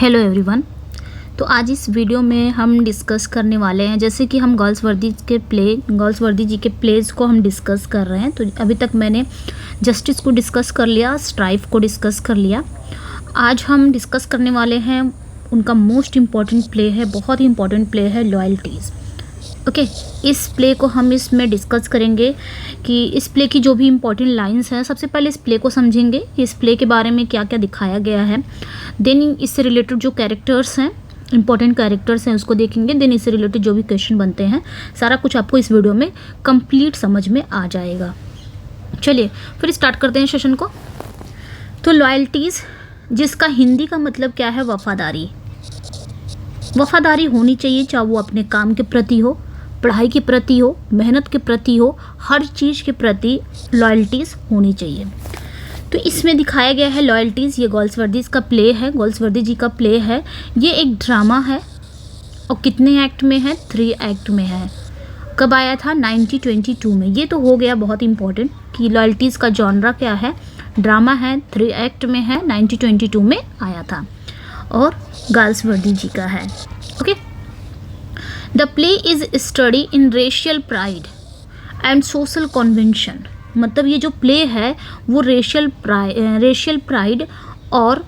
Hello everyone. तो आज इस वीडियो में हम डिस्कस करने वाले हैं, जैसे कि हम गर्ल्स वर्दी जी के प्लेज को हम डिस्कस कर रहे हैं। तो अभी तक मैंने जस्टिस को डिस्कस कर लिया, स्ट्राइफ को डिस्कस कर लिया। आज हम डिस्कस करने वाले हैं उनका मोस्ट इम्पॉर्टेंट प्ले है, बहुत ही इम्पॉर्टेंट प्ले है लॉयल्टीज़। ओके, इस प्ले को हम इसमें डिस्कस करेंगे कि इस प्ले की जो भी इम्पोर्टेंट लाइंस हैं। सबसे पहले इस प्ले को समझेंगे कि इस प्ले के बारे में क्या क्या दिखाया गया है। देन इससे रिलेटेड जो कैरेक्टर्स हैं, इंपॉर्टेंट कैरेक्टर्स हैं, उसको देखेंगे। देन इससे रिलेटेड जो भी क्वेश्चन बनते हैं, सारा कुछ आपको इस वीडियो में कंप्लीट समझ में आ जाएगा। चलिए फिर स्टार्ट करते हैं सेशन को। तो लॉयल्टीज़, जिसका हिंदी का मतलब क्या है, वफादारी। वफादारी होनी चाहिए, चाहे वो अपने काम के प्रति हो, पढ़ाई के प्रति हो, मेहनत के प्रति हो, हर चीज़ के प्रति लॉयल्टीज़ होनी चाहिए। तो इसमें दिखाया गया है लॉयल्टीज़। ये गर्ल्स का प्ले है, गर्ल्स जी का प्ले है। ये एक ड्रामा है और कितने एक्ट में है? 3 एक्ट में है। कब आया था? 1922 में। ये तो हो गया बहुत इंपॉर्टेंट कि लॉयल्टीज़ का जॉनरा क्या है, ड्रामा है, 3 एक्ट में है, 1922 में आया था और गर्ल्स जी का है। Okay, the play is study in racial pride and social convention. मतलब ये जो प्ले है वो रेशियल प्राइड और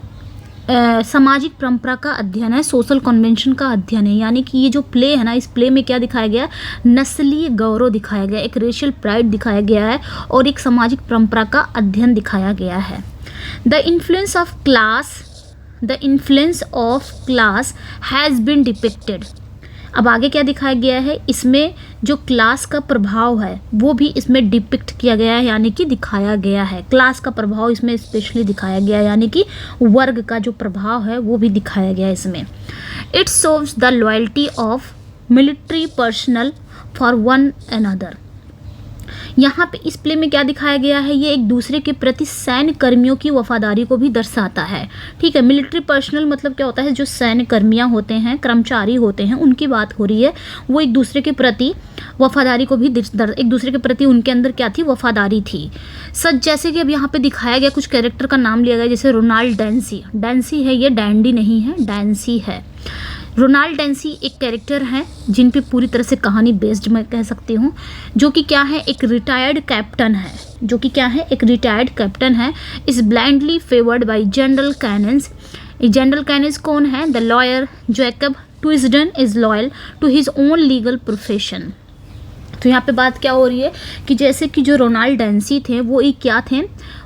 सामाजिक परंपरा का अध्ययन है, सोशल कन्वेंशन का अध्ययन है। यानी कि ये जो प्ले है ना, इस प्ले में क्या दिखाया गया? नस्लीय गौरव दिखाया गया, एक रेशियल प्राइड दिखाया गया है और एक सामाजिक परंपरा का अध्ययन दिखाया गया है। The influence of class has been depicted. अब आगे क्या दिखाया गया है? इसमें जो क्लास का प्रभाव है वो भी इसमें डिपिक्ट किया गया है, यानी कि दिखाया गया है। क्लास का प्रभाव इसमें स्पेशली दिखाया गया है, यानी कि वर्ग का जो प्रभाव है वो भी दिखाया गया है इसमें। It shows the loyalty of military personnel for one another. यहाँ पे इस प्ले में क्या दिखाया गया है? ये एक दूसरे के प्रति सैन्य कर्मियों की वफादारी को भी दर्शाता है। ठीक है, मिलिट्री पर्सनल मतलब क्या होता है? जो सैन्य कर्मियाँ होते हैं, कर्मचारी होते हैं, उनकी बात हो रही है। वो एक दूसरे के प्रति वफादारी को भी एक दूसरे के प्रति उनके अंदर क्या थी? वफादारी थी। सच जैसे कि अब यहाँ पे दिखाया गया, कुछ कैरेक्टर का नाम लिया गया, जैसे रोनाल्ड डेंसी। डेंसी है, ये डैंडी नहीं है, डेंसी है। रोनाल्ड डेंसी एक कैरेक्टर है जिन पे पूरी तरह से कहानी बेस्ड मैं कह सकती हूँ, जो कि क्या है? एक रिटायर्ड कैप्टन है, जो कि क्या है? एक रिटायर्ड कैप्टन है। Is blindly favoured by General Canynge. General Canynge कौन है? The lawyer Jacob Twisden is loyal to his own legal profession. तो यहाँ पे बात क्या हो रही है कि जैसे कि जो रोनाल्ड डेंसी थे वो एक क्या थे?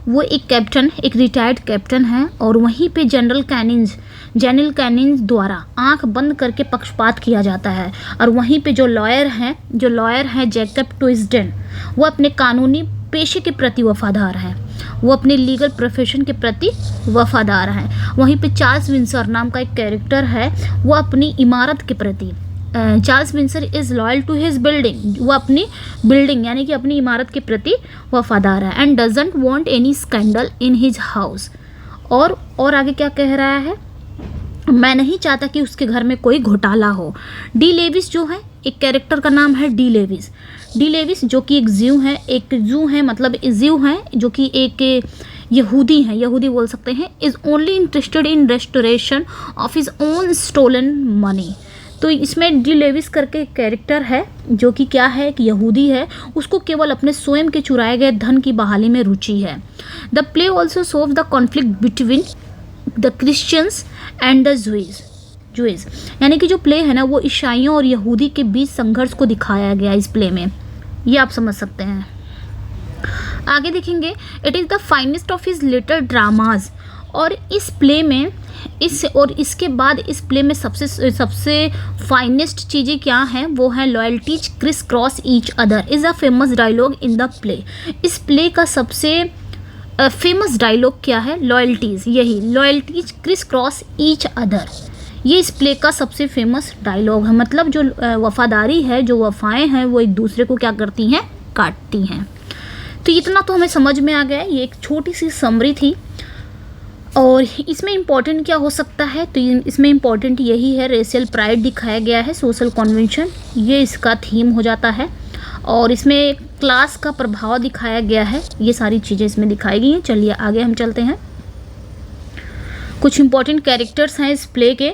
वो एक कैप्टन, एक रिटायर्ड कैप्टन है और वहीं पे जनरल कैनिंग्स द्वारा आंख बंद करके पक्षपात किया जाता है। और वहीं पे जो लॉयर है जैकब ट्विस्डन, वो अपने कानूनी पेशे के प्रति वफादार है, वो अपने लीगल प्रोफेशन के प्रति वफादार है। वहीं पे चार्ल्स विंसर नाम का एक कैरेक्टर है, वो अपनी इमारत के प्रति, Charles Winsor is loyal to his building, वो अपनी बिल्डिंग यानी कि अपनी इमारत के प्रति वफादार है। And doesn't want any scandal in his house. और आगे क्या कह रहा है? मैं नहीं चाहता कि उसके घर में कोई घोटाला हो। डी लेविस जो है, एक कैरेक्टर का नाम है डी लेविस जो कि एक जू है, मतलब जू है जो कि एक यहूदी हैं, यहूदी बोल सकते हैं। Is only interested in restoration of his own stolen money. तो इसमें डी लेविस करके एक कैरेक्टर है जो कि क्या है? एक यहूदी है, उसको केवल अपने स्वयं के चुराए गए धन की बहाली में रुचि है। The play also shows the conflict between the Christians and the Jews. यानी कि जो प्ले है ना, वो ईसाइयों और यहूदी के बीच संघर्ष को दिखाया गया इस प्ले में, ये आप समझ सकते हैं। आगे देखेंगे, it is the finest of his later dramas. और इस प्ले में इसके बाद इस प्ले में सबसे फाइनेस्ट चीज़ें क्या हैं? वो है Loyalties criss cross each other is a famous dialogue in the play. इस प्ले का सबसे फेमस डायलॉग क्या है? लॉयल्टीज़, यही Loyalties criss cross each other, ये इस प्ले का सबसे फेमस डायलॉग है। मतलब जो वफादारी है, जो वफाएं हैं, वो एक दूसरे को क्या करती हैं? काटती हैं। तो इतना तो हमें समझ में आ गया। ये एक छोटी सी समरी थी। और इसमें इम्पॉर्टेंट क्या हो सकता है? तो इसमें इम्पॉर्टेंट यही है, रेशियल प्राइड दिखाया गया है, सोशल कन्वेंशन, ये इसका थीम हो जाता है। और इसमें क्लास का प्रभाव दिखाया गया है, ये सारी चीज़ें इसमें दिखाई गई हैं। चलिए आगे हम चलते हैं। कुछ इंपॉर्टेंट कैरेक्टर्स हैं इस प्ले के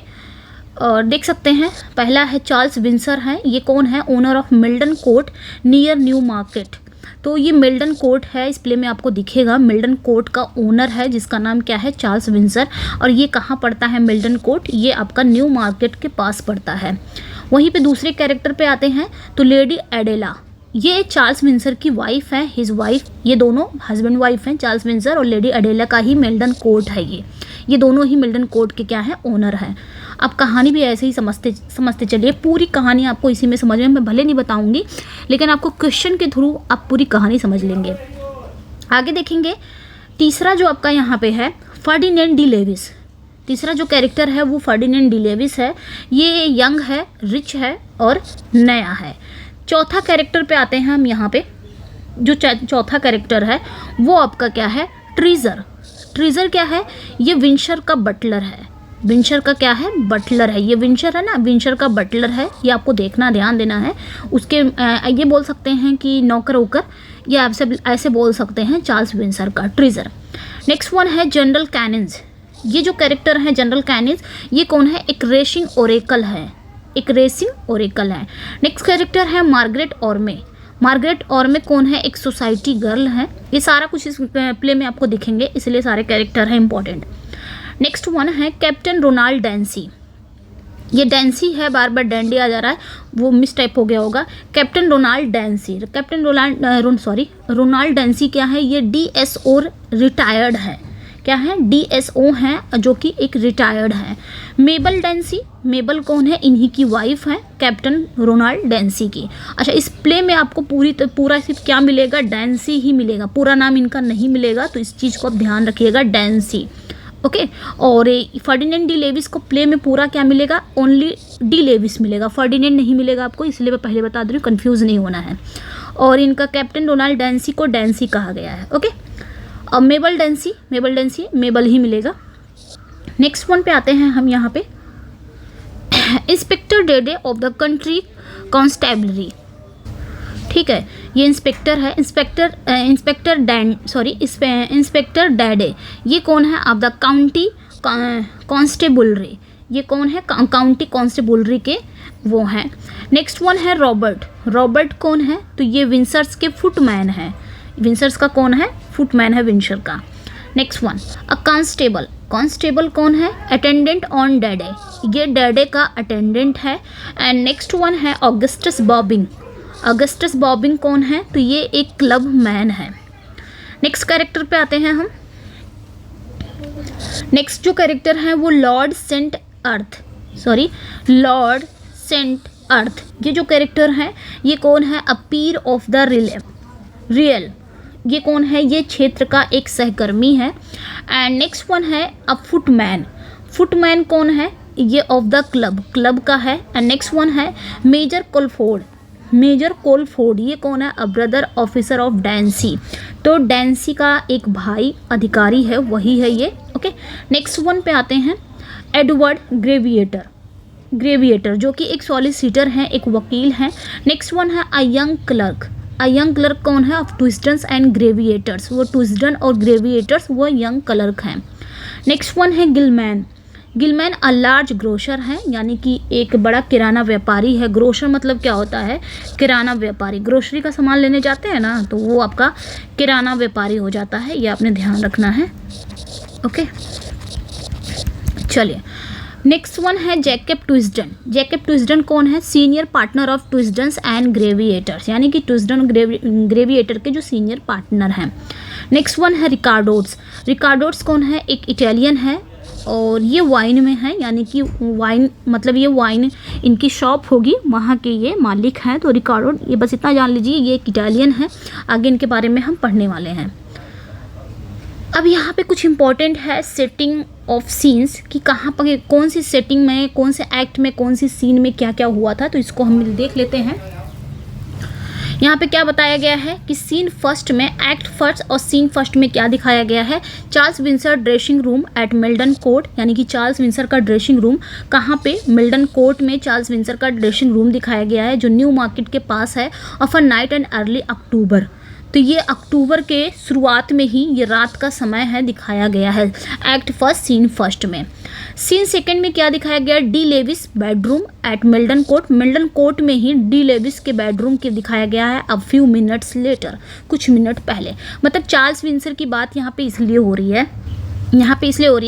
और देख सकते हैं। पहला है चार्ल्स विंसर है, ये कौन है? Owner of Milton court near new market. तो ये मिल्टन कोर्ट है, इस प्ले में आपको दिखेगा मिल्टन कोर्ट का ओनर है जिसका नाम क्या है? Charles Windsor. और ये कहाँ पड़ता है मिल्टन कोर्ट? ये आपका न्यू मार्केट के पास पड़ता है। वहीं पे दूसरे कैरेक्टर पे आते हैं तो लेडी एडेला, ये चार्ल्स विंसर की वाइफ है, हिज वाइफ, ये दोनों हस्बैंड वाइफ हैं, चार्ल्स विंसर और लेडी एडेला का ही मिल्टन कोर्ट है। ये दोनों ही मिल्टन कोर्ट के क्या है? ओनर हैं। आप कहानी भी ऐसे ही समझते चलिए, पूरी कहानी आपको इसी में समझ में, मैं भले नहीं बताऊंगी लेकिन आपको क्वेश्चन के थ्रू आप पूरी कहानी समझ लेंगे। आगे देखेंगे तीसरा जो आपका यहाँ पे है फर्डिनेंड डी लेविस। तीसरा जो कैरेक्टर है वो फर्डिनेंड डी लेविस है, ये यंग है, रिच है और नया है। चौथा कैरेक्टर पे आते हैं हम यहाँ पे। जो चौथा कैरेक्टर है वो आपका क्या है? ट्रीजर। ट्रीजर क्या है? ये विंशर का बटलर है। विंशर का क्या है? बटलर है। ये विंशर है ना, विंशर का बटलर है, ये आपको देखना, ध्यान देना है। उसके ये बोल सकते हैं कि नौकर वोकर, ये आपसे ऐसे बोल सकते हैं चार्ल्स विंसर का ट्रीजर। नेक्स्ट वन है जनरल कैनिंस। ये जो कैरेक्टर है जनरल कैनिंस, ये कौन है? एक रेसिंग ओरेकल है, एक रेसिंग ओरेकल है। नेक्स्ट कैरेक्टर है मार्गरेट ऑर्मे। मार्गरेट ऑर्मे कौन है? एक सोसाइटी गर्ल है। ये सारा कुछ इस प्ले में आपको दिखेंगे, इसलिए सारे कैरेक्टर हैं इंपॉर्टेंट। नेक्स्ट वन है कैप्टन रोनाल्ड डेंसी। ये डेंसी है, बार बार डैंडी आ जा रहा है, वो मिस टाइप हो गया होगा। कैप्टन रोनाल्ड डेंसी, कैप्टन रोनाल्ड डेंसी क्या है? ये DSO रिटायर्ड है। क्या है? DSO हैं जो कि एक रिटायर्ड है। मेबल डेंसी, मेबल कौन है? इन्हीं की वाइफ है कैप्टन रोनाल्ड डेंसी की। अच्छा, इस प्ले में आपको पूरा सिर्फ क्या मिलेगा? डेंसी ही मिलेगा, पूरा नाम इनका नहीं मिलेगा, तो इस चीज़ को आप ध्यान रखिएगा, डेंसी। ओके। और फर्डिनेंड डी लेविस को प्ले में पूरा क्या मिलेगा? ओनली डी लेविस मिलेगा, फर्डिनेंड नहीं मिलेगा आपको, इसलिए मैं पहले बता दे रही हूँ, कन्फ्यूज़ नहीं होना है। और इनका कैप्टन रोनाल्ड डेंसी को डेंसी कहा गया है। ओके। अब मेबल डेंसी मेबल ही मिलेगा। नेक्स्ट वन पे आते हैं हम यहाँ पे। Inspector Dede of the country constabulary. ठीक है, ये इंस्पेक्टर है, इंस्पेक्टर डैडे। ये कौन है? Of the county constabulary. ये कौन है? काउंटी कॉन्स्टेबलरी के वो हैं। नेक्स्ट वन है रॉबर्ट। रॉबर्ट कौन है? तो ये विंसर्स के फुटमैन है। विंसर्स का कौन है? फुटमैन है विंसर का। नेक्स्ट वन अ कांस्टेबल। कांस्टेबल कौन है? अटेंडेंट ऑन डैडे, ये डैडे का अटेंडेंट है। एंड नेक्स्ट वन है ऑगस्टस बॉबिंग। ऑगस्टस बॉबिंग कौन है? तो ये एक क्लब मैन है। नेक्स्ट कैरेक्टर पे आते हैं हम। नेक्स्ट जो कैरेक्टर है वो लॉर्ड सेंट अर्थ। ये जो कैरेक्टर है ये कौन है? अ पीर ऑफ द रियल। ये कौन है? ये क्षेत्र का एक सहकर्मी है। एंड नेक्स्ट वन है अ फुटमैन। फुटमैन कौन है? ये ऑफ द क्लब का है। एंड नेक्स्ट वन है मेजर कोलफोर्ड। ये कौन है? A brother officer of Dancy. तो डेंसी का एक भाई अधिकारी है, वही है ये। ओके। नेक्स्ट वन पे आते हैं एडवर्ड ग्रेविएटर जो कि एक सॉलिसिटर हैं, एक वकील हैं। नेक्स्ट वन है अ यंग क्लर्क कौन है? Of Twisden's and Graviter's. वो ट्विस्टन और ग्रेविएटर्स वो यंग क्लर्क हैं। नेक्स्ट वन है गिलमैन अ लार्ज ग्रोसर है, यानी कि एक बड़ा किराना व्यापारी है। ग्रोसर मतलब क्या होता है? किराना व्यापारी। ग्रोसरी का सामान लेने जाते हैं ना, तो वो आपका किराना व्यापारी हो जाता है, ये आपने ध्यान रखना है। ओके, चलिए नेक्स्ट वन है जैकब ट्विस्टन कौन है? Senior partner of Twisden's and ग्रेविएटर्स, यानी कि ट्विस्टन ग्रेविएटर के जो सीनियर पार्टनर हैं। नेक्स्ट वन है रिकार्डोट्स कौन है? एक इटालियन है और ये वाइन में है, यानी कि वाइन मतलब ये वाइन इनकी शॉप होगी, वहाँ के ये मालिक हैं। तो रिकार्डो, ये बस इतना जान लीजिए, ये एक इटालियन है। आगे इनके बारे में हम पढ़ने वाले हैं। अब यहाँ पे कुछ इम्पॉर्टेंट है सेटिंग ऑफ सीन्स, कि कहाँ पर कौन सी सेटिंग में, कौन से एक्ट में, कौन सी सीन में क्या क्या हुआ था, तो इसको हम देख लेते हैं। यहाँ पे क्या बताया गया है कि सीन फर्स्ट में, एक्ट फर्स्ट और सीन फर्स्ट में क्या दिखाया गया है? Charles Winsor dressing room at Milton Court, यानी कि चार्ल्स विंसर का ड्रेसिंग रूम कहाँ पे? मिल्टन कोर्ट में चार्ल्स विंसर का ड्रेसिंग रूम दिखाया गया है, जो न्यू मार्केट के पास है। Of a night and early October, तो ये अक्टूबर के शुरुआत में ही ये रात का समय है दिखाया गया है एक्ट फर्स्ट सीन फर्स्ट में। सीन सेकंड में क्या दिखाया गया, De Levis bedroom at Milton Court. Milton Court में ही डी लेविस के बेडरूम के दिखाया गया है अ फ्यू मिनट्स लेटर, कुछ मिनट पहले। मतलब चार्ल्स विंसर की बात यहाँ पे इसलिए हो रही है,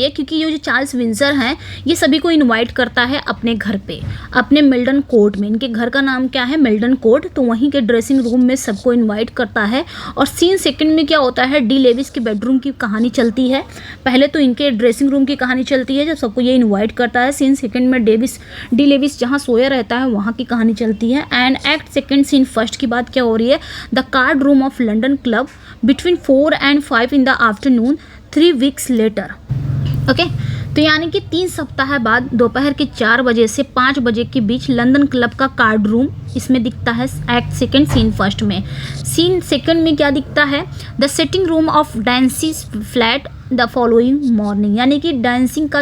क्योंकि ये जो चार्ल्स विंसर हैं ये सभी को इनवाइट करता है अपने घर पे, अपने मिल्टन कोर्ट में। इनके घर का नाम क्या है, मिल्टन कोर्ट। तो वहीं के ड्रेसिंग रूम में सबको इनवाइट करता है। और सीन सेकंड में क्या होता है, डी लेविस के बेडरूम की कहानी चलती है। पहले तो इनके ड्रेसिंग रूम की कहानी चलती है जब सबको ये इन्वाइट करता है। सीन सेकंड में डी लेविस जहाँ सोया रहता है वहाँ की कहानी चलती है। And act second scene first की बात क्या हो रही है, the card room of London club between 4 and 5 in the afternoon 3 weeks later. Okay, तो यानी कि 3 सप्ताह बाद दोपहर के 4 बजे से 5 बजे के बीच लंदन क्लब का कार्ड रूम इसमें दिखता है एक्ट सेकंड सीन फर्स्ट में। सीन सेकंड में क्या दिखता है, the sitting room of Dancy's flat the following morning. यानी कि डैंसी का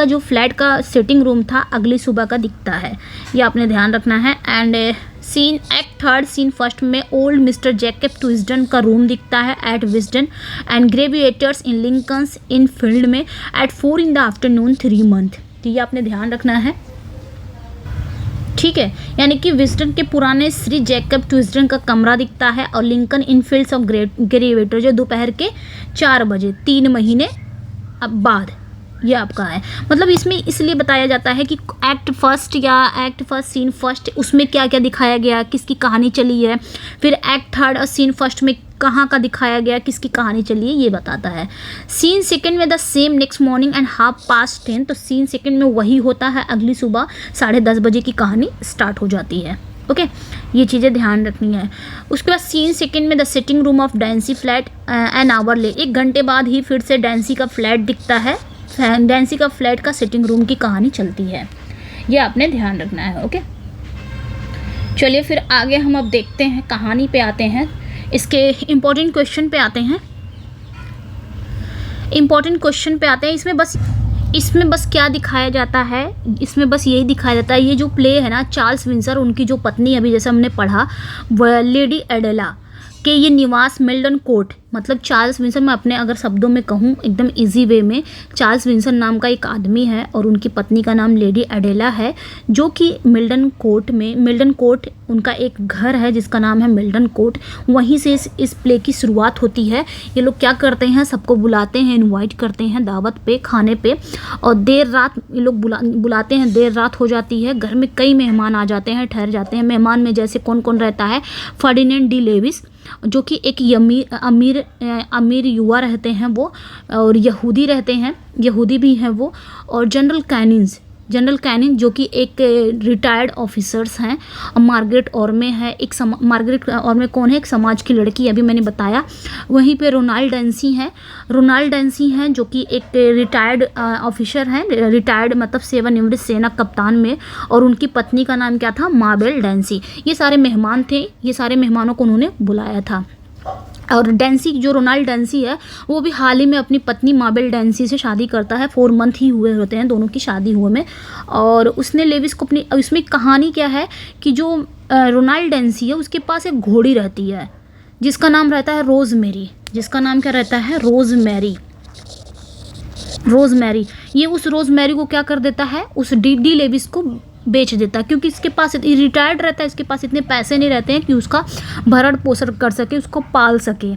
जो फ्लैट का सिटिंग रूम था अगली सुबह का दिखता है, ये आपने ध्यान रखना है। And scene act third scene first में ओल्ड मिस्टर जैकब ट्विस्डन का रूम दिखता है at Twisden and Graviter's in Lincoln's Inn Field में at 4 in the afternoon 3 month। तो ये आपने ध्यान रखना है, ठीक है। यानी कि विस्डन के पुराने श्री जैकब ट्विस्डन का कमरा दिखता है और लिंकन इन फील्ड्स ऑफ ग्रेविएटर जो दोपहर के 4 बजे 3 महीने बाद ये आपका है। मतलब इसमें इसलिए बताया जाता है कि एक्ट फर्स्ट सीन फर्स्ट उसमें क्या क्या दिखाया गया, किसकी कहानी चली है। फिर एक्ट थर्ड और सीन फर्स्ट में कहाँ का दिखाया गया, किसकी कहानी चली है, ये बताता है। सीन सेकंड में the same next morning and 10:30। तो सीन सेकंड में वही होता है, अगली सुबह 10:30 बजे की कहानी स्टार्ट हो जाती है। ओके, ये चीज़ें ध्यान रखनी है। उसके बाद सीन सेकंड में the sitting room of Dancy flat an hour ले। 1 घंटे बाद ही फिर से डैंसी का फ्लैट दिखता है, डैंसी का फ्लैट का सिटिंग रूम की कहानी चलती है, ये आपने ध्यान रखना है। ओके, चलिए फिर आगे हम अब देखते हैं, कहानी पे आते हैं, इसके इम्पोर्टेंट क्वेश्चन पे आते हैं। इसमें बस क्या दिखाया जाता है, इसमें बस यही दिखाया जाता है, ये जो प्ले है ना, चार्ल्स विंसर उनकी जो पत्नी अभी जैसे हमने पढ़ा लेडी एडेला के ये निवास मिल्टन कोर्ट, मतलब चार्ल्स विंसर, मैं अपने अगर शब्दों में कहूँ एकदम इजी वे में, चार्ल्स विंसर नाम का एक आदमी है और उनकी पत्नी का नाम लेडी एडेला है, जो कि मिल्टन कोर्ट उनका एक घर है जिसका नाम है मिल्टन कोर्ट। वहीं से इस प्ले की शुरुआत होती है। ये लोग क्या करते हैं, सबको बुलाते हैं, इनवाइट करते हैं दावत पे, खाने पे, और देर रात ये लोग बुलाते हैं, देर रात हो जाती है, घर में कई मेहमान आ जाते हैं, ठहर जाते हैं। मेहमान में जैसे कौन कौन रहता है, फर्डिनेंड डी लेविस जो कि एक अमीर युवा रहते हैं वो, और यहूदी रहते हैं, यहूदी भी हैं वो, और जनरल कैनिंग जो कि एक रिटायर्ड ऑफिसर्स हैं। मार्गरेट ऑर्मे है, मार्गरेट ऑर्मे कौन है, एक समाज की लड़की, अभी मैंने बताया। वहीं पे रोनाल्ड डेंसी हैं जो कि एक रिटायर्ड ऑफिसर हैं, रिटायर्ड मतलब सेवानिवृत्त सेना कप्तान में, और उनकी पत्नी का नाम क्या था, माबेल डेंसी। ये सारे मेहमान थे, ये सारे मेहमानों को उन्होंने बुलाया था। और डेंसी, जो रोनाल्ड डेंसी है, वो भी हाल ही में अपनी पत्नी माबेल डेंसी से शादी करता है। 4 month ही हुए होते हैं दोनों की शादी हुए में। और उसने लेविस को अपनी, इसमें कहानी क्या है कि जो रोनाल्ड डेंसी है उसके पास एक घोड़ी रहती है जिसका नाम रहता है रोजमेरी, जिसका नाम क्या रहता है, रोजमेरी। ये उस रोजमेरी को क्या कर देता है, उस डी लेविस को बेच देता है, क्योंकि इसके पास रिटायर्ड रहता है, इसके पास इतने पैसे नहीं रहते हैं कि उसका भरण पोषण कर सके, उसको पाल सके।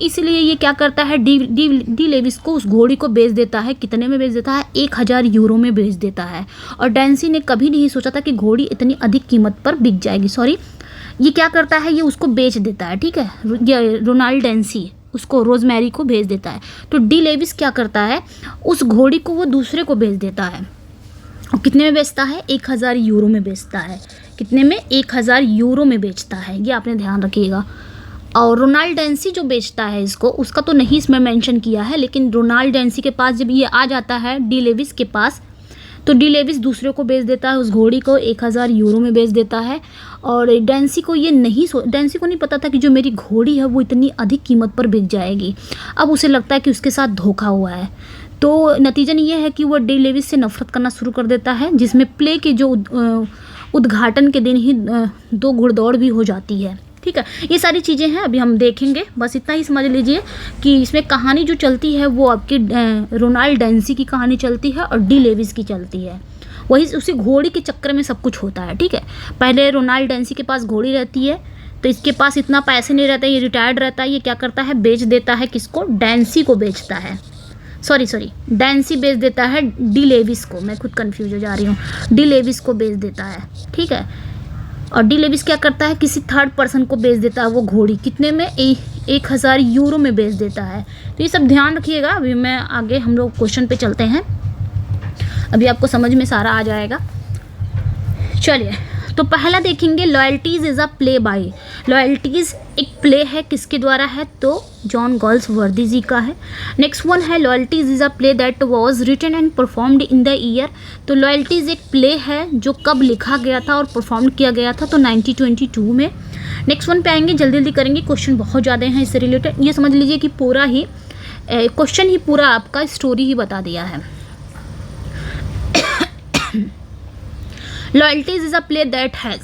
इसलिए ये क्या करता है, डी लेविस को उस घोड़ी को बेच देता है। कितने में बेच देता है, 1000 यूरो में बेच देता है। और डेंसी ने कभी नहीं सोचा था कि घोड़ी इतनी अधिक कीमत पर बिक जाएगी। ये क्या करता है, ये उसको बेच देता है, ठीक है। ये रोनाल्ड डेंसी उसको रोजमेरी को भेज देता है। तो डी लेविस क्या करता है, उस घोड़ी को वो दूसरे को बेच देता है। और कितने में बेचता है, 1000 यूरो में बेचता है। कितने में, 1000 यूरो में बेचता है, ये आपने ध्यान रखिएगा। और रोनाल्ड डेंसी जो बेचता है इसको, उसका तो नहीं इसमें मेंशन किया है, लेकिन रोनाल्ड डेंसी के पास जब ये आ जाता है डी लेविस के पास, तो डी लेविस दूसरे को बेच देता है, उस घोड़ी को 1000 यूरो में बेच देता है। और डेंसी को नहीं पता था कि जो मेरी घोड़ी है वो इतनी अधिक कीमत पर बिक जाएगी। अब उसे लगता है कि उसके साथ धोखा हुआ है। तो नतीजन ये है कि वो डी लेविस से नफरत करना शुरू कर देता है, जिसमें प्ले के जो उद्घाटन के दिन ही 2 घुड़दौड़ भी हो जाती है। ठीक है, ये सारी चीज़ें हैं, अभी हम देखेंगे। बस इतना ही समझ लीजिए कि इसमें कहानी जो चलती है वो आपकी रोनाल्ड डेंसी की कहानी चलती है और डी लेविस की चलती है। वही उसी घोड़ी के चक्कर में सब कुछ होता है। ठीक है, पहले रोनाल्ड डेंसी के पास घोड़ी रहती है, तो इसके पास इतना पैसे नहीं रहता, ये रिटायर्ड रहता है। ये क्या करता है, बेच देता है, किसको, डेंसी को बेचता है। सॉरी डेंसी बेच देता है डी लेविस को, मैं खुद कंफ्यूज हो जा रही हूँ, डी लेविस को बेच देता है। ठीक है, और डी लेविस क्या करता है, किसी थर्ड पर्सन को बेच देता है वो घोड़ी, कितने में, 1000 यूरो में बेच देता है। तो ये सब ध्यान रखिएगा। अभी मैं आगे, हम लोग क्वेश्चन पे चलते हैं, अभी आपको समझ में सारा आ जाएगा। चलिए, तो पहला देखेंगे, loyalties is a play by. Loyalties एक प्ले है, किसके द्वारा है, तो जॉन गोल्सवर्दी जी का है। नेक्स्ट वन है, Loyalties is a play that was written and performed in the year. तो लॉयल्टीज एक प्ले है जो कब लिखा गया था और परफॉर्म किया गया था, तो 1922 में। नेक्स्ट वन पे आएंगे, जल्दी जल्दी करेंगे, क्वेश्चन बहुत ज़्यादा हैं इससे रिलेटेड। ये समझ लीजिए कि पूरा ही क्वेश्चन ही पूरा आपका स्टोरी ही बता दिया है। Loyalties is a play that has,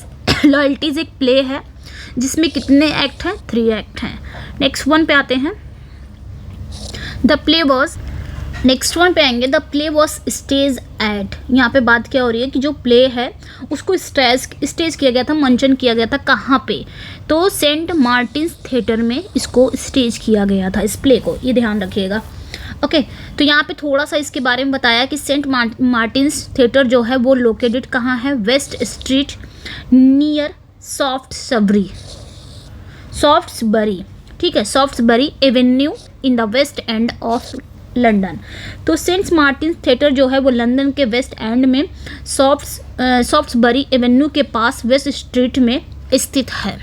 loyalties एक प्ले है जिसमें कितने एक्ट हैं, 3 एक्ट हैं। नेक्स्ट वन पे आते हैं, the play was, next one पे आएंगे, the play was stage at. यहाँ पे बात क्या हो रही है कि जो प्ले है उसको स्टेज किया गया था, मंचन किया गया था, कहाँ पे, तो सेंट मार्टिन्स थिएटर में इसको स्टेज किया गया था, इस प्ले को, ये ध्यान रखिएगा। ओके, तो यहाँ पे थोड़ा सा इसके बारे में बताया कि सेंट मार्टिन्स थिएटर जो है वो लोकेटेड कहाँ है, वेस्ट स्ट्रीट नियर सॉफ्टसबरी, ठीक है, Shaftesbury Avenue in the West End of London. तो सेंट मार्टिन्स थिएटर जो है वो लंदन के वेस्ट एंड में सॉफ्टसबरी एवेन्यू के पास वेस्ट स्ट्रीट में स्थित है।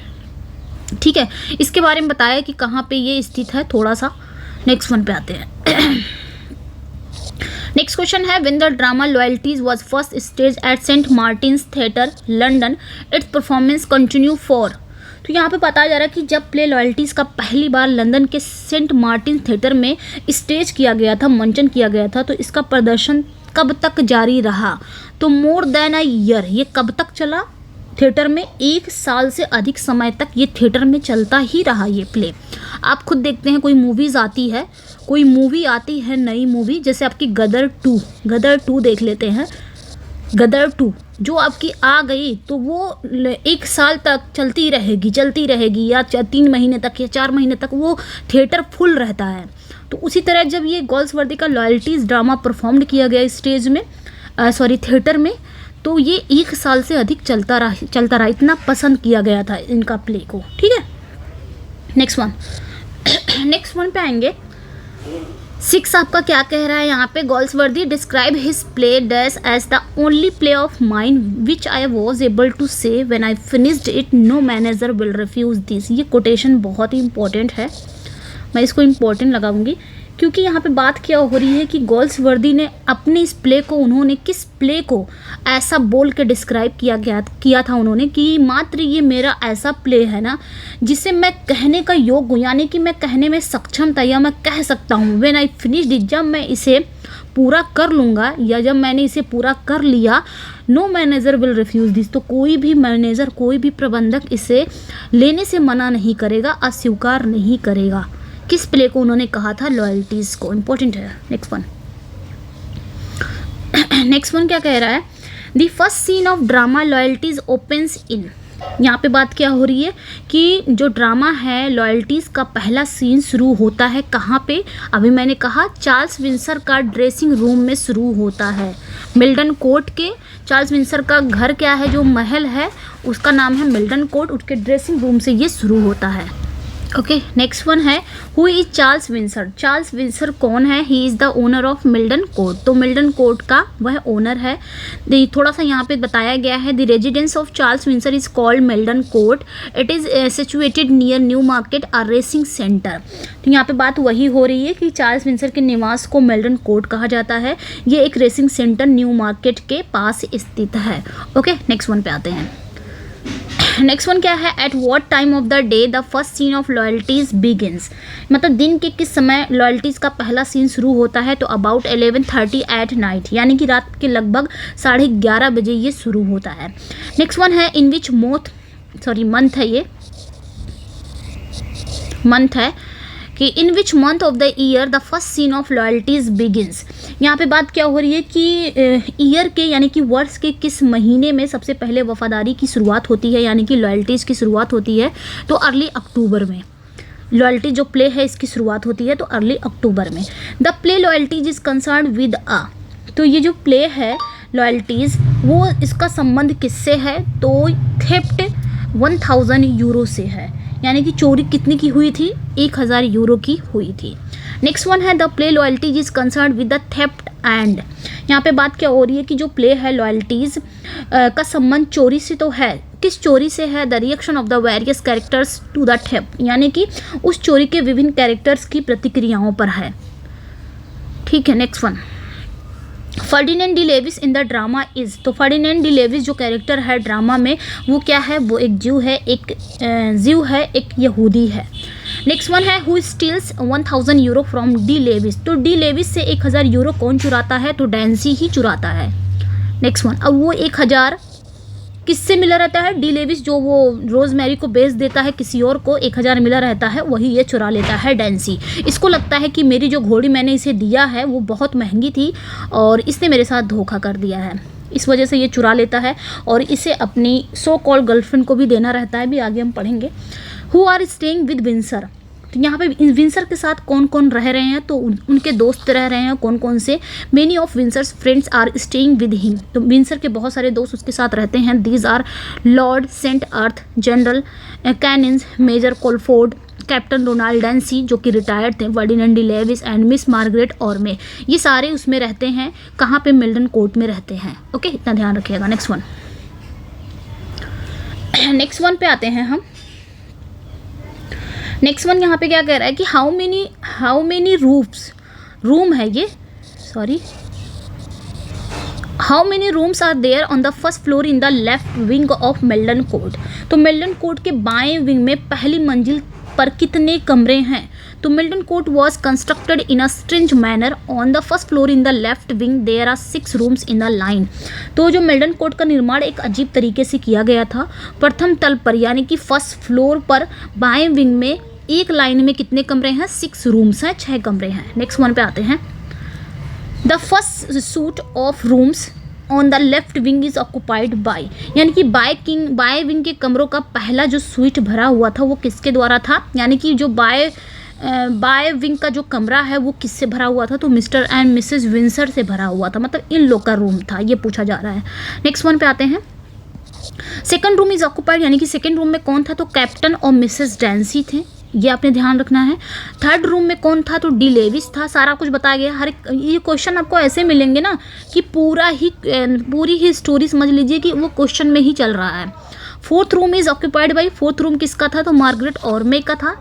ठीक है, इसके बारे में बताया कि कहाँ पे ये स्थित है थोड़ा सा। नेक्स्ट वन पे आते हैं। नेक्स्ट क्वेश्चन है, when the drama Loyalties was first stage at Saint Martin's theatre London, its performance continue for. तो यहाँ पे बताया जा रहा है कि जब प्ले लॉयल्टीज का पहली बार लंदन के सेंट मार्टिन थिएटर में स्टेज किया गया था, मंचन किया गया था, तो इसका प्रदर्शन कब तक जारी रहा, तो मोर देन अ ईयर। ये कब तक चला, थिएटर में 1 साल से अधिक समय तक ये थिएटर में चलता ही रहा ये प्ले। आप खुद देखते हैं, कोई मूवीज़ आती है, कोई मूवी आती है नई मूवी, जैसे आपकी गदर 2 देख लेते हैं। गदर 2 जो आपकी आ गई तो वो 1 साल तक चलती रहेगी या 3 महीने तक या 4 महीने तक वो थिएटर फुल रहता है। तो उसी तरह जब ये गोल्सवर्दी का लॉयल्टीज ड्रामा परफॉर्म किया गया स्टेज में, थिएटर में, तो ये 1 साल से अधिक चलता रहा, इतना पसंद किया गया था इनका प्ले को। ठीक है, नेक्स्ट वन पे आएंगे। 6 आपका क्या कह रहा है यहाँ पे, Galsworthy describe his play dash as the only play of mine which I was able to say when I finished it, no manager will refuse this. ये कोटेशन बहुत ही इंपॉर्टेंट है, मैं इसको इम्पोर्टेंट लगाऊंगी क्योंकि यहाँ पे बात क्या हो रही है कि गोल्सवर्दी ने अपने इस प्ले को, उन्होंने किस प्ले को ऐसा बोल के डिस्क्राइब किया था उन्होंने कि मात्र ये मेरा ऐसा प्ले है ना जिसे मैं कहने का योग्य हूँ, यानी कि मैं कहने में सक्षम था या मैं कह सकता हूँ। व्हेन आई फिनिश्ड इट, जब मैं इसे पूरा कर लूँगा या जब मैंने इसे पूरा कर लिया, no manager will refuse this, तो कोई भी मैनेजर, कोई भी प्रबंधक इसे लेने से मना नहीं करेगा, अस्वीकार नहीं करेगा। किस प्ले को उन्होंने कहा था, लॉयल्टीज को, इंपॉर्टेंट है। नेक्स्ट वन क्या कह रहा है, the first scene of drama Loyalties opens in. यहाँ पे बात क्या हो रही है कि जो ड्रामा है लॉयल्टीज का पहला सीन शुरू होता है कहाँ पे, अभी मैंने कहा चार्ल्स विंसर का ड्रेसिंग रूम में शुरू होता है। मिल्टन कोर्ट के, चार्ल्स विंसर का घर क्या है, जो महल है उसका नाम है मिल्टन कोर्ट, उसके ड्रेसिंग रूम से ये शुरू होता है। ओके, नेक्स्ट वन है, who is Charles Windsor. Charles Windsor कौन है, he is the owner of Milton Court, तो मिल्टन कोर्ट का वह ओनर है। थोड़ा सा यहाँ पे बताया गया है, the residence of Charles Windsor is called Milton court, it is situated near new market, a racing centre. तो यहाँ पे बात वही हो रही है कि चार्ल्स विंसर के निवास को मिल्टन कोर्ट कहा जाता है, ये एक रेसिंग सेंटर न्यू मार्केट के पास स्थित है। ओके, नेक्स्ट वन पे आते हैं। नेक्स्ट वन क्या है, at what time of the day the first scene of Loyalties begins, मतलब दिन के किस समय लॉयल्टीज का पहला सीन शुरू होता है, तो अबाउट 11:30 एट नाइट, यानी कि रात के लगभग 11:30 बजे ये शुरू होता है। नेक्स्ट वन है, इन विच मंथ है ये, मंथ है कि in which month of the year the first scene of Loyalties begins. यहाँ पे बात क्या हो रही है कि ईयर के यानी कि वर्ष के किस महीने में सबसे पहले वफादारी की शुरुआत होती है, यानी कि लॉयल्टीज़ की शुरुआत होती है। तो अर्ली अक्टूबर में लॉयल्टी जो प्ले है इसकी शुरुआत होती है, तो अर्ली अक्टूबर में। The play loyalties is concern with a, तो ये जो प्ले है लॉयल्टीज़ वो इसका संबंध किससे है, तो थेफ्ट 1000 यूरो से है, यानी कि चोरी कितनी की हुई थी, 1000 यूरो की हुई थी। नेक्स्ट वन है the play loyalties is concern with the theft and, यहाँ पे बात क्या हो रही है कि जो प्ले है लॉयल्टीज का संबंध चोरी से तो है, किस चोरी से है, the reaction of the various characters to the theft, यानी कि उस चोरी के विभिन्न कैरेक्टर्स की प्रतिक्रियाओं पर है। ठीक है, next one Ferdinand De Levis in the drama is, तो फर्डिनेंड डी लेविस जो कैरेक्टर है ड्रामा में वो क्या है, वो एक ज्यू है, एक यहूदी है। नेक्स्ट वन है who steals 1000 euro from De Levis, तो डी लेविस से 1000 यूरो कौन चुराता है, तो डैंसी ही चुराता है। नेक्स्ट वन, अब वो 1000 किससे मिला रहता है, डी लेविस जो वो रोजमेरी को बेच देता है किसी और को, 1000 मिला रहता है, वही ये चुरा लेता है डैंसी। इसको लगता है कि मेरी जो घोड़ी मैंने इसे दिया है वो बहुत महंगी थी और इसने मेरे साथ धोखा कर दिया है, इस वजह से ये चुरा लेता है और इसे अपनी सो कॉल्ड गर्लफ्रेंड को भी देना रहता है, भी आगे हम पढ़ेंगे। Who are staying with Winsor, तो यहाँ पे विंसर के साथ कौन कौन रह रहे हैं, तो उनके दोस्त रह रहे हैं कौन कौन से, many of Winsor's friends are staying with him, तो विंसर के बहुत सारे दोस्त उसके साथ रहते हैं। These are Lord Saint Erth, General Canynge, Major Colford, Captain Ronald Dancy जो कि रिटायर्ड थे, Ferdinand De Levis and Miss Margaret Orme, ये सारे उसमें रहते हैं, कहाँ पे, मिल्टन कोर्ट में रहते हैं। ओके, इतना ध्यान रखिएगा। नेक्स्ट वन पे आते हैं हम। नेक्स्ट वन यहाँ पे क्या कह रहा है कि हाउ मेनी रूम है ये, sorry, how many rooms are there on the first floor in the left wing of Meldon Court, तो मेल्टन कोर्ट के बाएं विंग में पहली मंजिल पर कितने कमरे हैं, तो Meldon Court was constructed in a strange manner on the first floor in the left wing there are 6 rooms in the line, तो जो मेल्टन कोर्ट का निर्माण एक अजीब तरीके से किया गया था। प्रथम तल पर यानी कि फर्स्ट फ्लोर पर बाएं विंग में एक लाइन में कितने कमरे हैं, 6 रूम्स हैं, 6 कमरे हैं। नेक्स्ट वन पे आते हैं। The first suit of rooms on the left wing is occupied by, यानी कि बाय विंग के कमरों का पहला जो स्वीट भरा हुआ था वो किसके द्वारा था, यानी कि जो बाय विंग का जो कमरा है वो किससे भरा हुआ था, तो मिस्टर एंड मिसेस विंसर से भरा हुआ था, मतलब इन लोग का रूम था, ये पूछा जा रहा है। नेक्स्ट वन पे आते हैं। सेकंड रूम इज ऑक्यूपाइड, यानी कि सेकंड रूम में कौन था, तो कैप्टन और मिसेस डैंसी थे, ये आपने ध्यान रखना है। थर्ड रूम में कौन था, तो डी लेविस था, सारा कुछ बताया गया। हर एक ये क्वेश्चन आपको ऐसे मिलेंगे ना कि पूरी ही स्टोरी समझ लीजिए कि वो क्वेश्चन में ही चल रहा है। Fourth room is occupied by, fourth room किसका था, तो मार्गरेट ऑर्मे का था।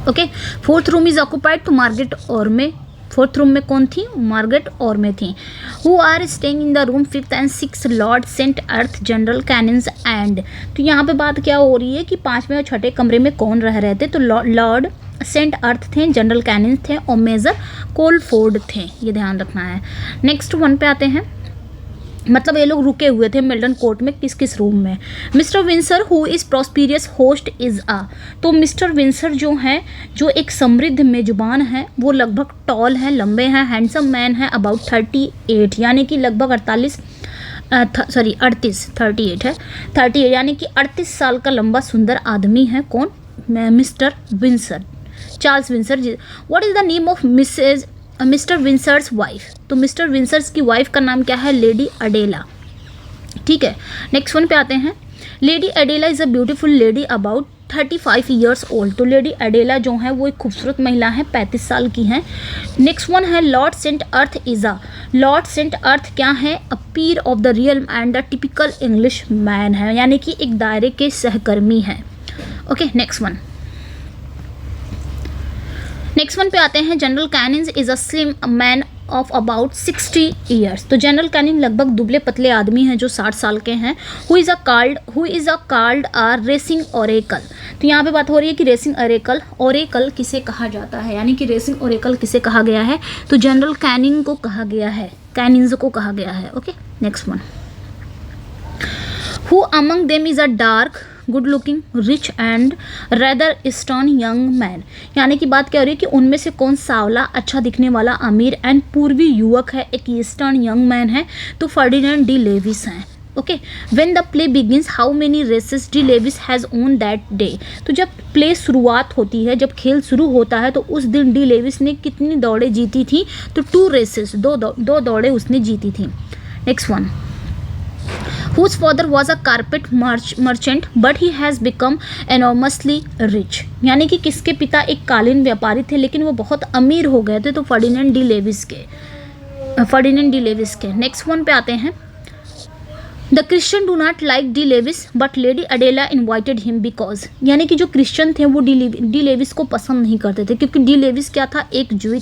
Okay, fourth room is occupied, तो मार्गरेट ऑर्मे, फोर्थ रूम में कौन थी, मार्गरेट ऑर्मे थी। Who are staying in the room 5th and 6th Lord Saint Erth, General Canynge and, तो यहाँ पे बात क्या हो रही है कि 5वें और 6ठे कमरे में कौन रह रहे थे, तो लॉर्ड सेंट अर्थ थे, जनरल कैनिन्स थे और मेजर कोलफोर्ड थे, ये ध्यान रखना है। नेक्स्ट वन पे आते हैं, मतलब ये लोग रुके हुए थे मेल्टन कोर्ट में किस किस रूम में। Mister Winsor who is prosperous host is a, तो मिस्टर विंसर जो हैं, जो एक समृद्ध मेजबान हैं, वो लगभग टॉल हैं, लंबे हैं, हैंडसम मैन है, अबाउट 38, यानी कि लगभग 38 है, 38 यानी कि 38 साल का लंबा सुंदर आदमी है। कौन, mister Winsor, Charles Winsor. What is the name of mister Winsor's wife, तो मिस्टर विंसर्स की वाइफ का नाम क्या है, लेडी अडेला। ठीक है, नेक्स्ट वन पे आते हैं। Lady Adela is a beautiful lady about 35 years old, तो लेडी अडेला जो है वो एक खूबसूरत महिला है, 35 साल की हैं। नेक्स्ट वन है लॉर्ड सेंट अर्थ इज़ा, लॉर्ड सेंट अर्थ क्या है, अ पीर of the real and the typical English man है, यानी कि एक दायरे के सहकर्मी हैं। ओके, नेक्स्ट वन पे आते हैं। General Canynge is a slim man of about 60 years, तो जनरल कैनिन लगभग दुबले पतले आदमी हैं जो 60 साल के हैं। Who is a card are racing oracle, तो यहाँ पे बात हो रही है कि रेसिंग ओरेकल किसे कहा जाता है, यानी कि रेसिंग ओरेकल किसे कहा गया है, तो जनरल कैनिन को कहा गया है, कैनिन्स को कहा गया है। Okay, next one. Who among them is a dark good looking, rich and rather stern young man. यानी कि बात क्या हो रही है कि उनमें से कौन सावला, अच्छा दिखने वाला, अमीर एंड पूर्वी युवक है, एक ईस्टर्न यंग मैन है, तो फर्डिनेंड डी लेविस हैं। Okay, when the play begins how many races De Levis has won that day. तो जब प्ले शुरुआत होती है, जब खेल शुरू होता है, तो उस दिन डी लेविस ने कितनी दौड़ें जीती थी? तो 2 रेसेस, दो दौड़ें उसने जीती थी। Next one, whose father was a carpet merchant but he has become enormously rich। यानी कि किसके पिता एक कालीन व्यापारी थे लेकिन वो बहुत अमीर हो गए थे? तो फर्डिनेंड डी लेविस के। नेक्स्ट वन पे आते हैं, the Christian do not like De Levis but Lady Adela invited him because. यानी कि जो क्रिश्चियन थे वो डी लेविस को पसंद नहीं करते थे, क्योंकि डी लेविस क्या था? एक ज्यू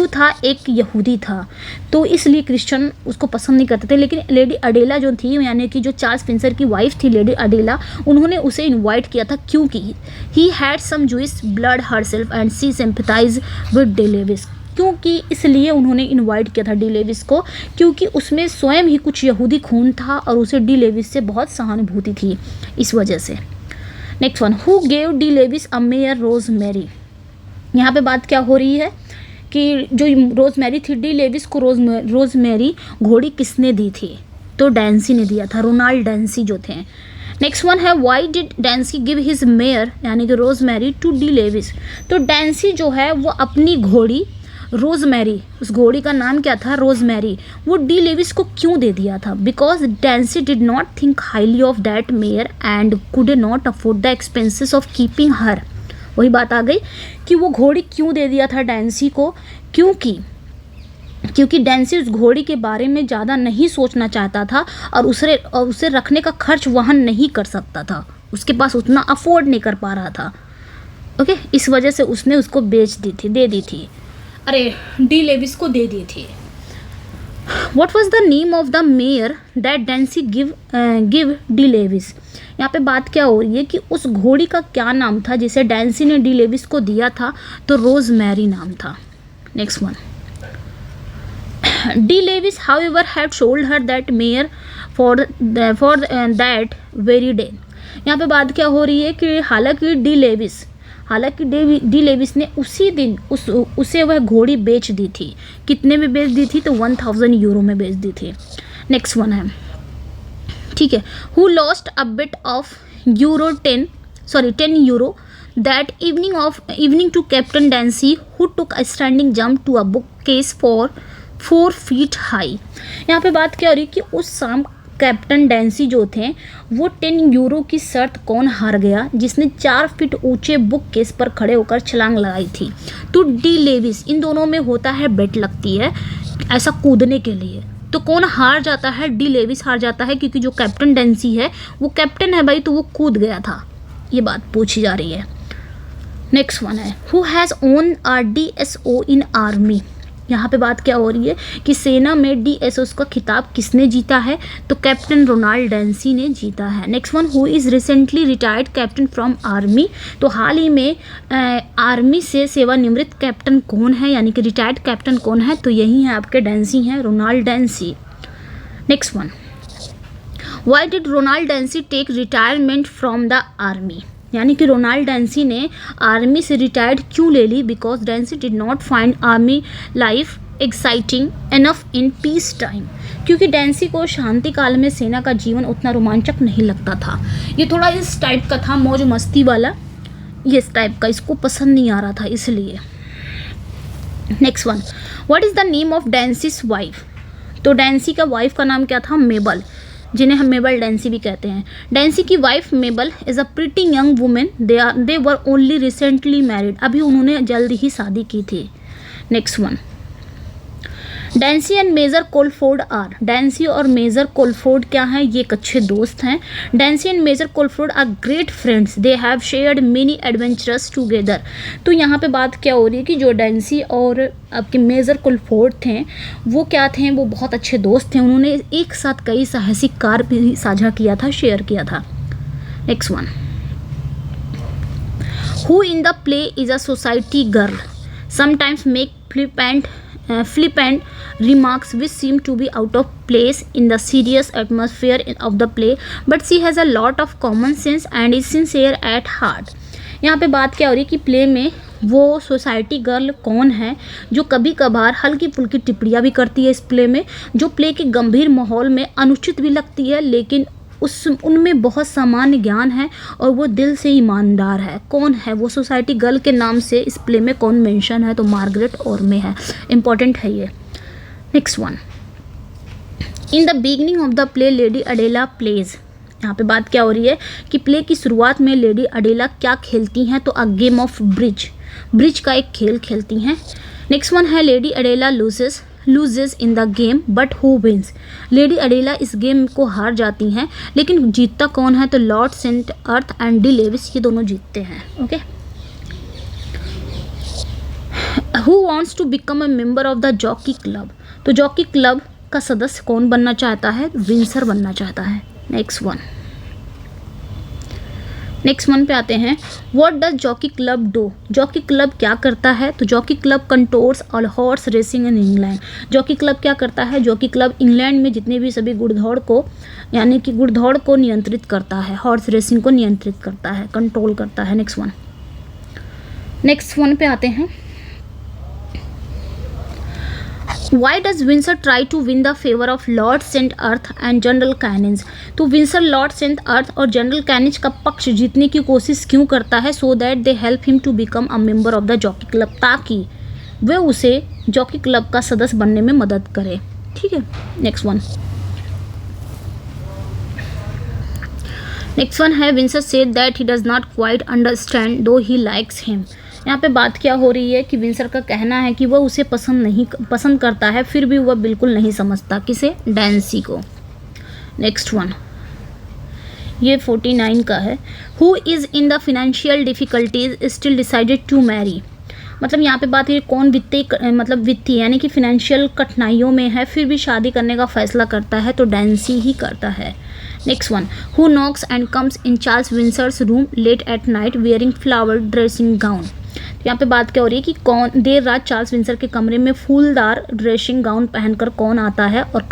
था, एक यहूदी था, तो इसलिए क्रिश्चियन उसको पसंद नहीं करते थे। लेकिन लेडी अडेला जो थी, यानी कि जो चार्ल्स स्पेंसर की वाइफ थी लेडी अडेला, उन्होंने उसे इन्वाइट किया था, क्योंकि he had some Jewish blood herself and she sympathize with De Levis. क्योंकि इसलिए उन्होंने इनवाइट किया था डी लेविस को, क्योंकि उसमें स्वयं ही कुछ यहूदी खून था और उसे डी लेविस से बहुत सहानुभूति थी, इस वजह से। Next one, who gave De Levis a mare Rosemary. यहाँ पे बात क्या हो रही है कि जो रोजमेरी थी, डी लेविस को रोजमेरी घोड़ी किसने दी थी? तो डैंसी ने दिया था, रोनाल्ड डैंसी जो थे। नेक्स्ट वन है, why did Dancy give his mare यानी कि रोजमेरी टू डी लेविस। तो डैंसी जो है वो अपनी घोड़ी रोजमेरी, उस घोड़ी का नाम क्या था? रोजमेरी, वो डी लेविस को क्यों दे दिया था? Because Dancy did not think highly of that mare and could not afford the expenses of keeping her. वही बात आ गई कि वो घोड़ी क्यों दे दिया था डैंसी को? क्योंकि डैंसी उस घोड़ी के बारे में ज़्यादा नहीं सोचना चाहता था और उसे रखने का खर्च वहन नहीं कर सकता था, उसके पास उतना अफोर्ड नहीं कर पा रहा था। ओके, इस वजह से उसने उसको दे दी थी, डी लेविस को दे दी थी। What was the name of the mayor that Dancy give De Levis. यहाँ पे बात क्या हो रही है कि उस घोड़ी का क्या नाम था जिसे डैंसी ने डी लेविस को दिया था? तो रोजमेरी नाम था। Next one, De Levis however had sold her that mare for that very day। यहाँ पे बात क्या हो रही है कि हालांकि डी लेविस ने उसी दिन उसे वह घोड़ी बेच दी थी। कितने में बेच दी थी? तो 1000 यूरो में बेच दी थी। नेक्स्ट वन है, ठीक है, who lost a bit of 10 euro that evening to captain Dancy who took a standing jump to a book case for 4 feet high. यहाँ पे बात क्या हो रही है कि उस शाम कैप्टन डैंसी जो थे वो 10 यूरो की शर्त कौन हार गया? जिसने 4 फीट ऊंचे बुक केस पर खड़े होकर छलांग लगाई थी। तो डी लेविस, इन दोनों में होता है बेट लगती है ऐसा कूदने के लिए, तो कौन हार जाता है? डी लेविस हार जाता है, क्योंकि जो कैप्टन डैंसी है वो कैप्टन है भाई, तो वो कूद गया था, ये बात पूछी जा रही है। नेक्स्ट वन है, who has won are DSO in army. यहाँ पे बात क्या हो रही है कि सेना में DSO का खिताब किसने जीता है? तो कैप्टन रोनाल्ड डैंसी ने जीता है। Next one, who is recently retired captain from army. तो हाल ही में आर्मी से सेवानिवृत्त कैप्टन कौन है, यानी कि रिटायर्ड कैप्टन कौन है? तो यही है आपके डैंसी हैं, Ronald Dancy. Next one, why did Ronald Dancy take retirement from the army. यानी कि रोनाल्ड डैंसी ने आर्मी से रिटायर्ड क्यों ले ली? Because Dancy did not find army life exciting enough in peace time. क्योंकि डैंसी को शांति काल में सेना का जीवन उतना रोमांचक नहीं लगता था, ये थोड़ा इस टाइप का था, मौज मस्ती वाला, ये इस टाइप का, इसको पसंद नहीं आ रहा था इसलिए। Next one, what is the name of Dancy's wife. तो डैंसी का वाइफ का नाम क्या था? मेबल, जिन्हें हम मेबल डैंसी भी कहते हैं। डैंसी की wife Mabel is a pretty young woman, they were only recently married, अभी उन्होंने जल्द ही शादी की थी। Next one, Dancy and Major Colford are. Dancy और मेजर कोलफोर्ड क्या हैं? ये एक अच्छे दोस्त हैं। Dancy and Major Colford are great friends, they have shared many adventures together. तो यहाँ पे बात क्या हो रही है कि जो डैंसी और आपके मेजर कोलफोर्ड थे वो क्या थे? वो बहुत अच्छे दोस्त थे, उन्होंने एक साथ कई साहसिक कार्य भी साझा किया था, शेयर किया था। Next one, who in the play is a society girl, sometimes make flippant flippant remarks which seem to be out of place in the serious atmosphere of the play, but she has a lot of common sense and is sincere at heart. यहाँ पे बात क्या हो रही है कि play में वो सोसाइटी गर्ल कौन है जो कभी कभार हल्की फुल्की टिप्पणियाँ भी करती है इस प्ले में, जो प्ले के गंभीर माहौल में अनुचित भी लगती है, लेकिन उनमें बहुत सामान्य ज्ञान है और वो दिल से ईमानदार है. कौन है वो सोसाइटी गर्ल के नाम से इस प्ले में कौन मेंशन है? तो मार्गरेट ऑर्मे है. इम्पॉर्टेंट है ये. Next one, in the beginning of the play Lady Adela plays. यहाँ पे बात क्या हो रही है कि प्ले की शुरुआत में लेडी अडेला क्या खेलती हैं? तो अ गेम ऑफ ब्रिज का एक खेल खेलती हैं. नेक्स्ट वन है Lady Adela loses in the game but who wins. Lady Adela इस गेम को हार जाती हैं, लेकिन जीतता कौन है? तो Lord Saint Erth and De Levis, ये दोनों जीतते हैं. Okay. Who wants to become a member of the Jockey Club. तो जॉकी क्लब का सदस्य कौन बनना चाहता है? विंसर बनना चाहता है. नेक्स्ट वन पे आते हैं. What does jockey club do. Jockey club क्या करता है? तो Jockey club controls all horse racing in England. Jockey club क्या करता है? जॉकी क्लब इंग्लैंड में जितने भी सभी घुड़दौड़ को, यानी कि घुड़दौड़ को नियंत्रित करता है, हॉर्स रेसिंग को नियंत्रित करता है, कंट्रोल करता है. नेक्स्ट वन पे आते हैं. Why does Windsor try to win the favor of Lord St. Earth and General Cannons? तो विंसर लॉर्ड सेंट अर्थ और जनरल कैनिज का पक्ष जीतने की कोशिश क्यों करता है? So that they help him to become a member of the Jockey Club, ताकि वे उसे जॉकी क्लब का सदस्य बनने में मदद करे. ठीक है. नेक्स्ट वन है Windsor said that he does not quite understand दो ही लाइक्स हिम. यहाँ पे बात क्या हो रही है कि विंसर का कहना है कि वह उसे पसंद करता है, फिर भी वह बिल्कुल नहीं समझता. किसे? डैन्सी को. नेक्स्ट वन, ये 49 का है. Who is in the financial difficulties still decided to marry. मतलब यहाँ पे बात है कौन वित्तीय यानी कि फिनेंशियल कठिनाइयों में है, फिर भी शादी करने का फैसला करता है. तो डैन्सी ही करता है. Next one, who knocks and comes in Charles Winsor's room late at night wearing flower dressing gown. यहाँ पे बात क्या हो रही है कि कौन देर रात चार्ल्स विंसर के कमरे में फूलदार ड्रेसिंग गाउन पहनकर कौन आता है और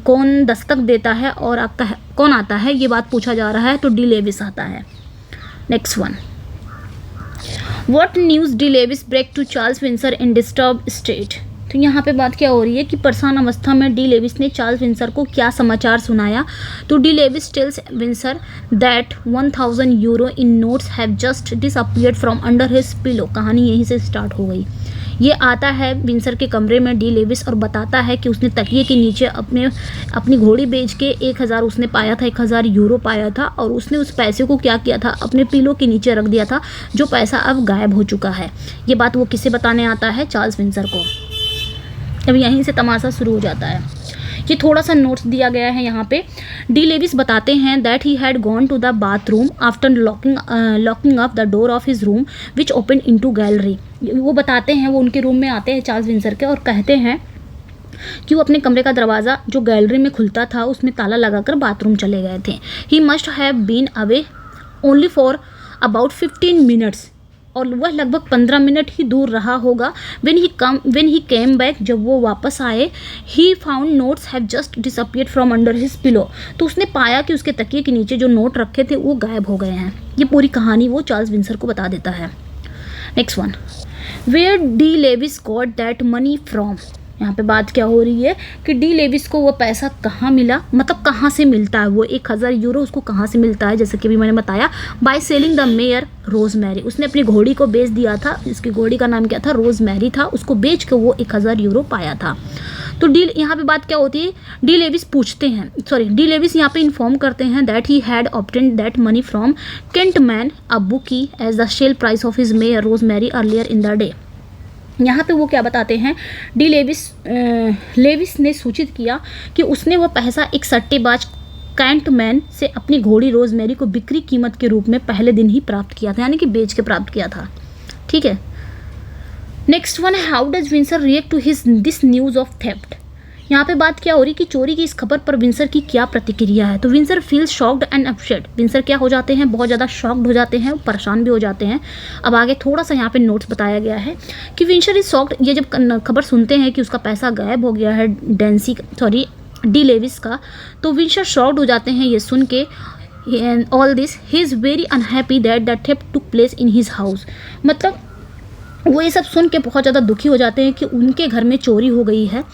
कौन दस्तक देता है और कौन आता है, ये बात पूछा जा रहा है. तो डी लेविस आता है. Next one, what news De Levis break to Charles Winsor in disturb state. तो यहाँ पे बात क्या हो रही है कि परेशान अवस्था में डी लेविस ने चार्ल्स विंसर को क्या समाचार सुनाया. तो De Levis tells Winsor that 1000 euro in notes have just disappeared from under his pillow. कहानी यहीं से स्टार्ट हो गई. ये आता है विंसर के कमरे में डी लेविस और बताता है कि उसने तकिए के नीचे अपनी घोड़ी बेच के 1000 उसने पाया था, 1000 यूरो पाया था, और उसने उस पैसे को क्या किया था? अपने पिलो के नीचे रख दिया था, जो पैसा अब गायब हो चुका है. ये बात वो किसे बताने आता है? चार्ल्स विंसर को. अब यहीं से तमाशा शुरू हो जाता है. ये थोड़ा सा नोट्स दिया गया है यहाँ पे. डी लेविस बताते हैं that he had gone to the bathroom after locking up the door of his room which open into gallery. वो बताते हैं, वो उनके रूम में आते हैं चार्ल्स विंसर के और कहते हैं कि वो अपने कमरे का दरवाज़ा जो गैलरी में खुलता था उसमें ताला लगाकर बाथरूम चले गए थे. He must have been away only for about 15 minutes. और वह लगभग 15 मिनट ही दूर रहा होगा. व्हेन ही केम बैक, जब वो वापस आए, he found notes have just disappeared from under his pillow. तो उसने पाया कि उसके तकिए के नीचे जो नोट रखे थे वो गायब हो गए हैं. ये पूरी कहानी वो चार्ल्स विंसर को बता देता है. Next one, where De Levis got that money from. यहाँ पे बात क्या हो रही है कि डी लेविस को वो पैसा कहाँ मिला, मतलब कहाँ से मिलता है वो 1000 यूरो उसको कहाँ से मिलता है. जैसे कि अभी मैंने बताया, by selling the mayor rosemary. उसने अपनी घोड़ी को बेच दिया था. इसकी घोड़ी का नाम क्या था? रोजमेरी था. उसको बेच के वो 1000 यूरो पाया था. तो यहाँ पे बात क्या होती है? डी लेविस यहाँ पे इन्फॉर्म करते हैं that he had obtained that money from Kentman a bookie as the sale price of his mare Rosemary earlier in the day. यहाँ पे वो क्या बताते हैं? डी लेविस ने सूचित किया कि उसने वह पैसा एक सट्टेबाज कैंटमैन से अपनी घोड़ी रोजमेरी को बिक्री कीमत के रूप में पहले दिन ही प्राप्त किया था, यानी कि बेच के प्राप्त किया था. ठीक है. नेक्स्ट वन है how does Winsor react to this news of theft. यहाँ पे बात क्या हो रही कि चोरी की इस खबर पर विंसर की क्या प्रतिक्रिया है। तो Windsor feels shocked and upset. Windsor क्या हो जाते हैं, बहुत ज़्यादा शॉक्ड हो जाते हैं, परेशान भी हो जाते हैं। अब आगे थोड़ा सा यहाँ पे नोट्स बताया गया है कि विंसर इज शॉक्ड। ये जब खबर सुनते हैं कि उसका पैसा गायब हो गया है डी लेविस का, तो विंसर शॉक्ड हो जाते हैं ये सुन के। All this he is very unhappy that the theft took place in his house. मतलब वो ये सब सुन के बहुत ज़्यादा दुखी हो जाते हैं कि उनके घर में चोरी हो गई है।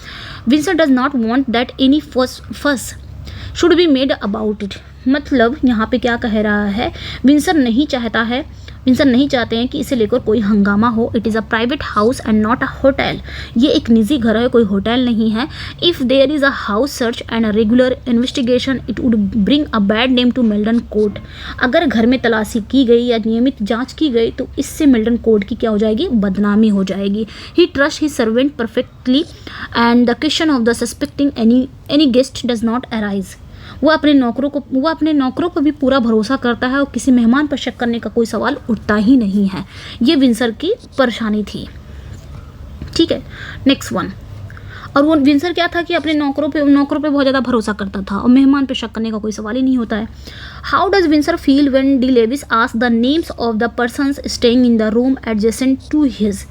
Winsor does not want that any fuss should be made about it. मतलब यहाँ पे क्या कह रहा है, विंसर नहीं चाहते हैं कि इसे लेकर कोई हंगामा हो। It is a private house and not a hotel. ये एक निजी घर है, कोई होटल नहीं है। If there is a house search and a regular investigation it would bring a bad name to Milton Court. अगर घर में तलाशी की गई या नियमित जांच की गई तो इससे मिल्टन कोर्ट की क्या हो जाएगी, बदनामी हो जाएगी। He trust his servant perfectly and the question of the suspecting any guest does not arise. वो अपने नौकरों पर भी पूरा भरोसा करता है और किसी मेहमान पर शक करने का कोई सवाल उठता ही नहीं है। ये विंसर की परेशानी थी। ठीक है, नेक्स्ट वन। और वो विंसर क्या था कि अपने नौकरों पे बहुत ज़्यादा भरोसा करता था और मेहमान पे शक करने का कोई सवाल ही नहीं होता है। How does Winsor feel when De Levis ask the names of the persons staying in the room adjacent to his.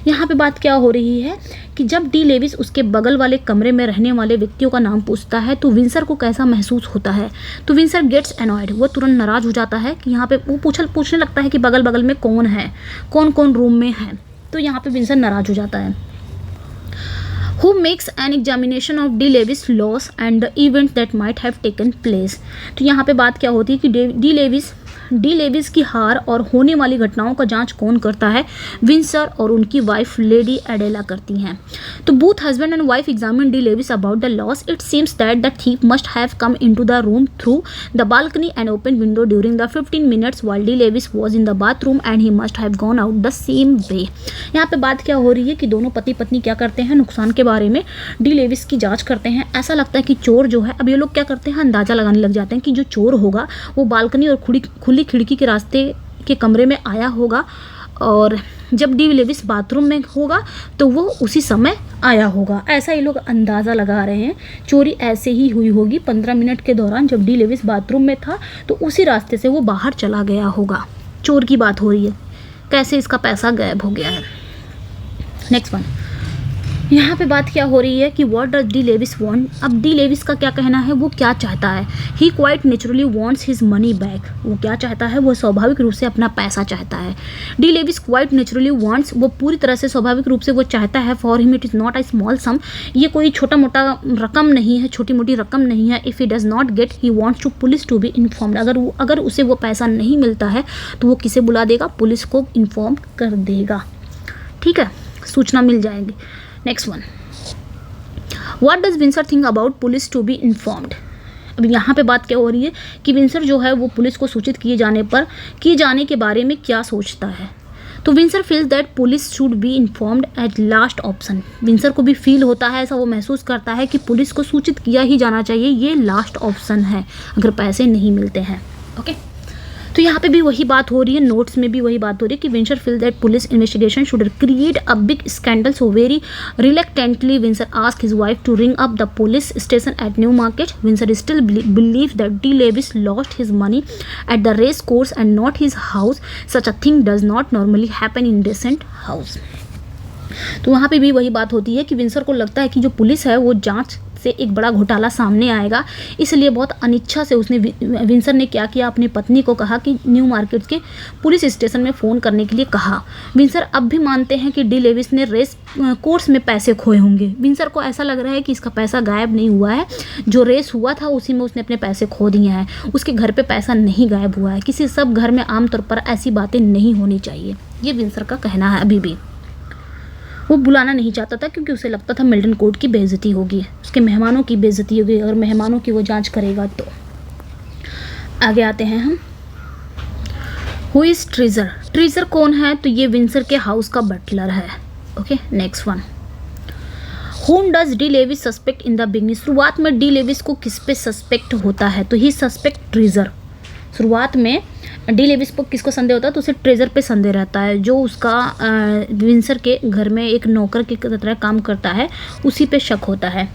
यहाँ पे बात क्या हो रही है कि जब डी लेविस उसके बगल वाले कमरे में रहने वाले व्यक्तियों का नाम पूछता है तो विंसर को कैसा महसूस होता है। तो विंसर गेट्स एनॉयड। वो तुरंत नाराज़ हो जाता है कि यहाँ पे वो पूछने लगता है कि बगल बगल में कौन है, कौन कौन रूम में है। तो यहाँ पे विंसर नाराज़ हो जाता है। Who makes an examination of D. Levis' loss and the events that might have taken place। तो यहाँ पे बात क्या होती है कि डी लेविस की हार और होने वाली घटनाओं का जांच कौन करता है, विंसर और उनकी वाइफ लेडी एडेला करती हैं। तो both husband and wife examine De Levis about the loss. It seems that the thief must have come into the room through the balcony and open window during the 15 minutes while De Levis was in the bathroom and he must have gone out the same way. यहाँ पे बात क्या हो रही है कि दोनों पति पत्नी क्या करते हैं, नुकसान के बारे में डी लेविस की जांच करते हैं। ऐसा लगता है कि चोर जो है, अब ये लोग क्या करते हैं, अंदाज़ा लगाने लग जाते हैं कि जो चोर होगा वो बालकनी और खुली खिड़की के रास्ते के कमरे में आया होगा और जब डी लेविस बाथरूम में होगा तो वो उसी समय आया होगा। ऐसा ये लोग अंदाज़ा लगा रहे हैं। चोरी ऐसे ही हुई होगी 15 मिनट के दौरान। जब डी लेविस बाथरूम में था तो उसी रास्ते से वो बाहर चला गया होगा। चोर की बात हो रही है, कैसे इसका पैसा गायब हो गया है। Next one. यहाँ पे बात क्या हो रही है कि what does De Levis want. अब डी लेविस का क्या कहना है, वो क्या चाहता है। He quite naturally wants his money back. वो क्या चाहता है, वो स्वाभाविक रूप से अपना पैसा चाहता है। De Levis quite naturally wants, वो पूरी तरह से स्वाभाविक रूप से वो चाहता है। For him it is not a small sum. ये कोई छोटा मोटा रकम नहीं है, छोटी मोटी रकम नहीं है। If he does not get he wants to police to be informed. अगर उसे वो पैसा नहीं मिलता है तो वो किसे बुला देगा, पुलिस को इन्फॉर्म कर देगा। ठीक है, सूचना मिल जाएगी। Next one. What does Winsor think about police to be informed. अब यहाँ पे बात क्या हो रही है कि विंसर जो है वो पुलिस को सूचित किए जाने के बारे में क्या सोचता है। तो Windsor feels that police should be informed at last option. Windsor को भी फील होता है, ऐसा वो महसूस करता है कि पुलिस को सूचित किया ही जाना चाहिए, ये लास्ट ऑप्शन है अगर पैसे नहीं मिलते हैं। ओके, तो यहाँ पे भी वही बात हो रही है, नोट्स में भी वही बात हो रही है कि Winsor feel that police investigation should create a big scandal. So very reluctantly Winsor ask his wife to ring up the police station at Newmarket. Winsor still believe that De Levis lost his money at the race course and not his house. Such a thing does not normally happen in decent house. तो वहाँ पे भी वही बात होती है कि Windsor को लगता है कि जो पुलिस है वो जांच से एक बड़ा घोटाला सामने आएगा, इसलिए बहुत अनिच्छा से विंसर ने क्या किया, अपनी पत्नी को कहा कि न्यू मार्केट के पुलिस स्टेशन में फ़ोन करने के लिए कहा। विंसर अब भी मानते हैं कि डी लेविस ने रेस कोर्स में पैसे खोए होंगे। विंसर को ऐसा लग रहा है कि इसका पैसा गायब नहीं हुआ है, जो रेस हुआ था उसी में उसने अपने पैसे खो दिए हैं, उसके घर पे पैसा नहीं गायब हुआ है। किसी सब घर में आमतौर पर ऐसी बातें नहीं होनी चाहिए, ये विंसर का कहना है। अभी भी वो बुलाना नहीं चाहता था क्योंकि उसे लगता था मिल्टन कोर्ट की बेइज्जती होगी, उसके मेहमानों की बेइज्जती होगी अगर मेहमानों की वो जांच करेगा तो। आगे आते हैं हम। Who is treasure. ट्रीजर कौन है, तो ये विंसर के हाउस का बटलर है। Okay, next one. Whom does De Levis suspect in the beginning. शुरुआत में डी लेविस को किस पे सस्पेक्ट होता है, तो ही सस्पेक्ट ट्रीजर। शुरुआत में डी लेविस को किसको संदेह होता है, तो उसे ट्रेजर पे संदेह रहता है, जो उसका विंसर के घर में एक नौकर की तरह काम करता है, उसी पे शक होता है।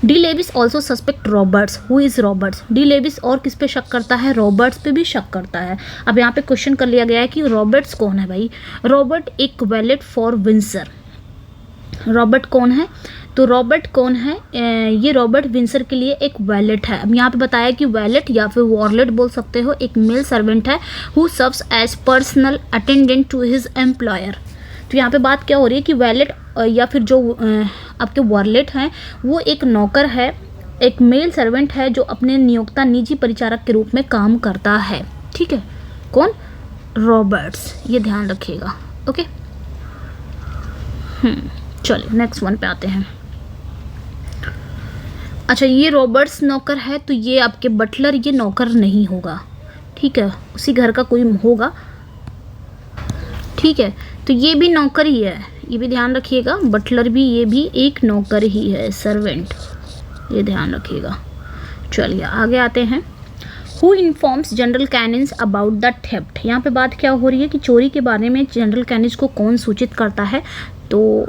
De Levis also suspect Roberts. Who is Roberts? De Levis और किस पे शक करता है? रॉबर्ट्स पे भी शक करता है। अब यहाँ पे क्वेश्चन कर लिया गया है कि रॉबर्ट्स कौन है भाई? रॉबर्ट एक वैलेट फॉर विंसर। रॉबर्ट कौन है? तो रॉबर्ट कौन है? ये रॉबर्ट विंसर के लिए एक वैलेट है। अब यहाँ पे बताया कि वैलेट या फिर वॉरलेट बोल सकते हो, एक मेल सर्वेंट है who serves as personal attendant to his employer. तो यहाँ पे बात क्या हो रही है कि वैलेट या फिर जो आपके वॉरलेट हैं वो एक नौकर है, एक मेल सर्वेंट है जो अपने नियोक्ता निजी परिचारक के रूप में काम करता है। ठीक है, कौन? रॉबर्ट्स, ये ध्यान रखिएगा। ओके, चलिए नेक्स्ट वन पे आते हैं। अच्छा, ये रॉबर्ट्स नौकर है, तो ये आपके बटलर ये नौकर नहीं होगा। ठीक है, उसी घर का कोई होगा। ठीक है, तो ये भी नौकर ही है, ये भी ध्यान रखिएगा। बटलर भी, ये भी एक नौकर ही है, सर्वेंट, ये ध्यान रखिएगा। चलिए आगे आते हैं। Who informs General Canynge about the theft? यहाँ पे बात क्या हो रही है कि चोरी के बारे में जनरल कैनिन्स को कौन सूचित करता है? तो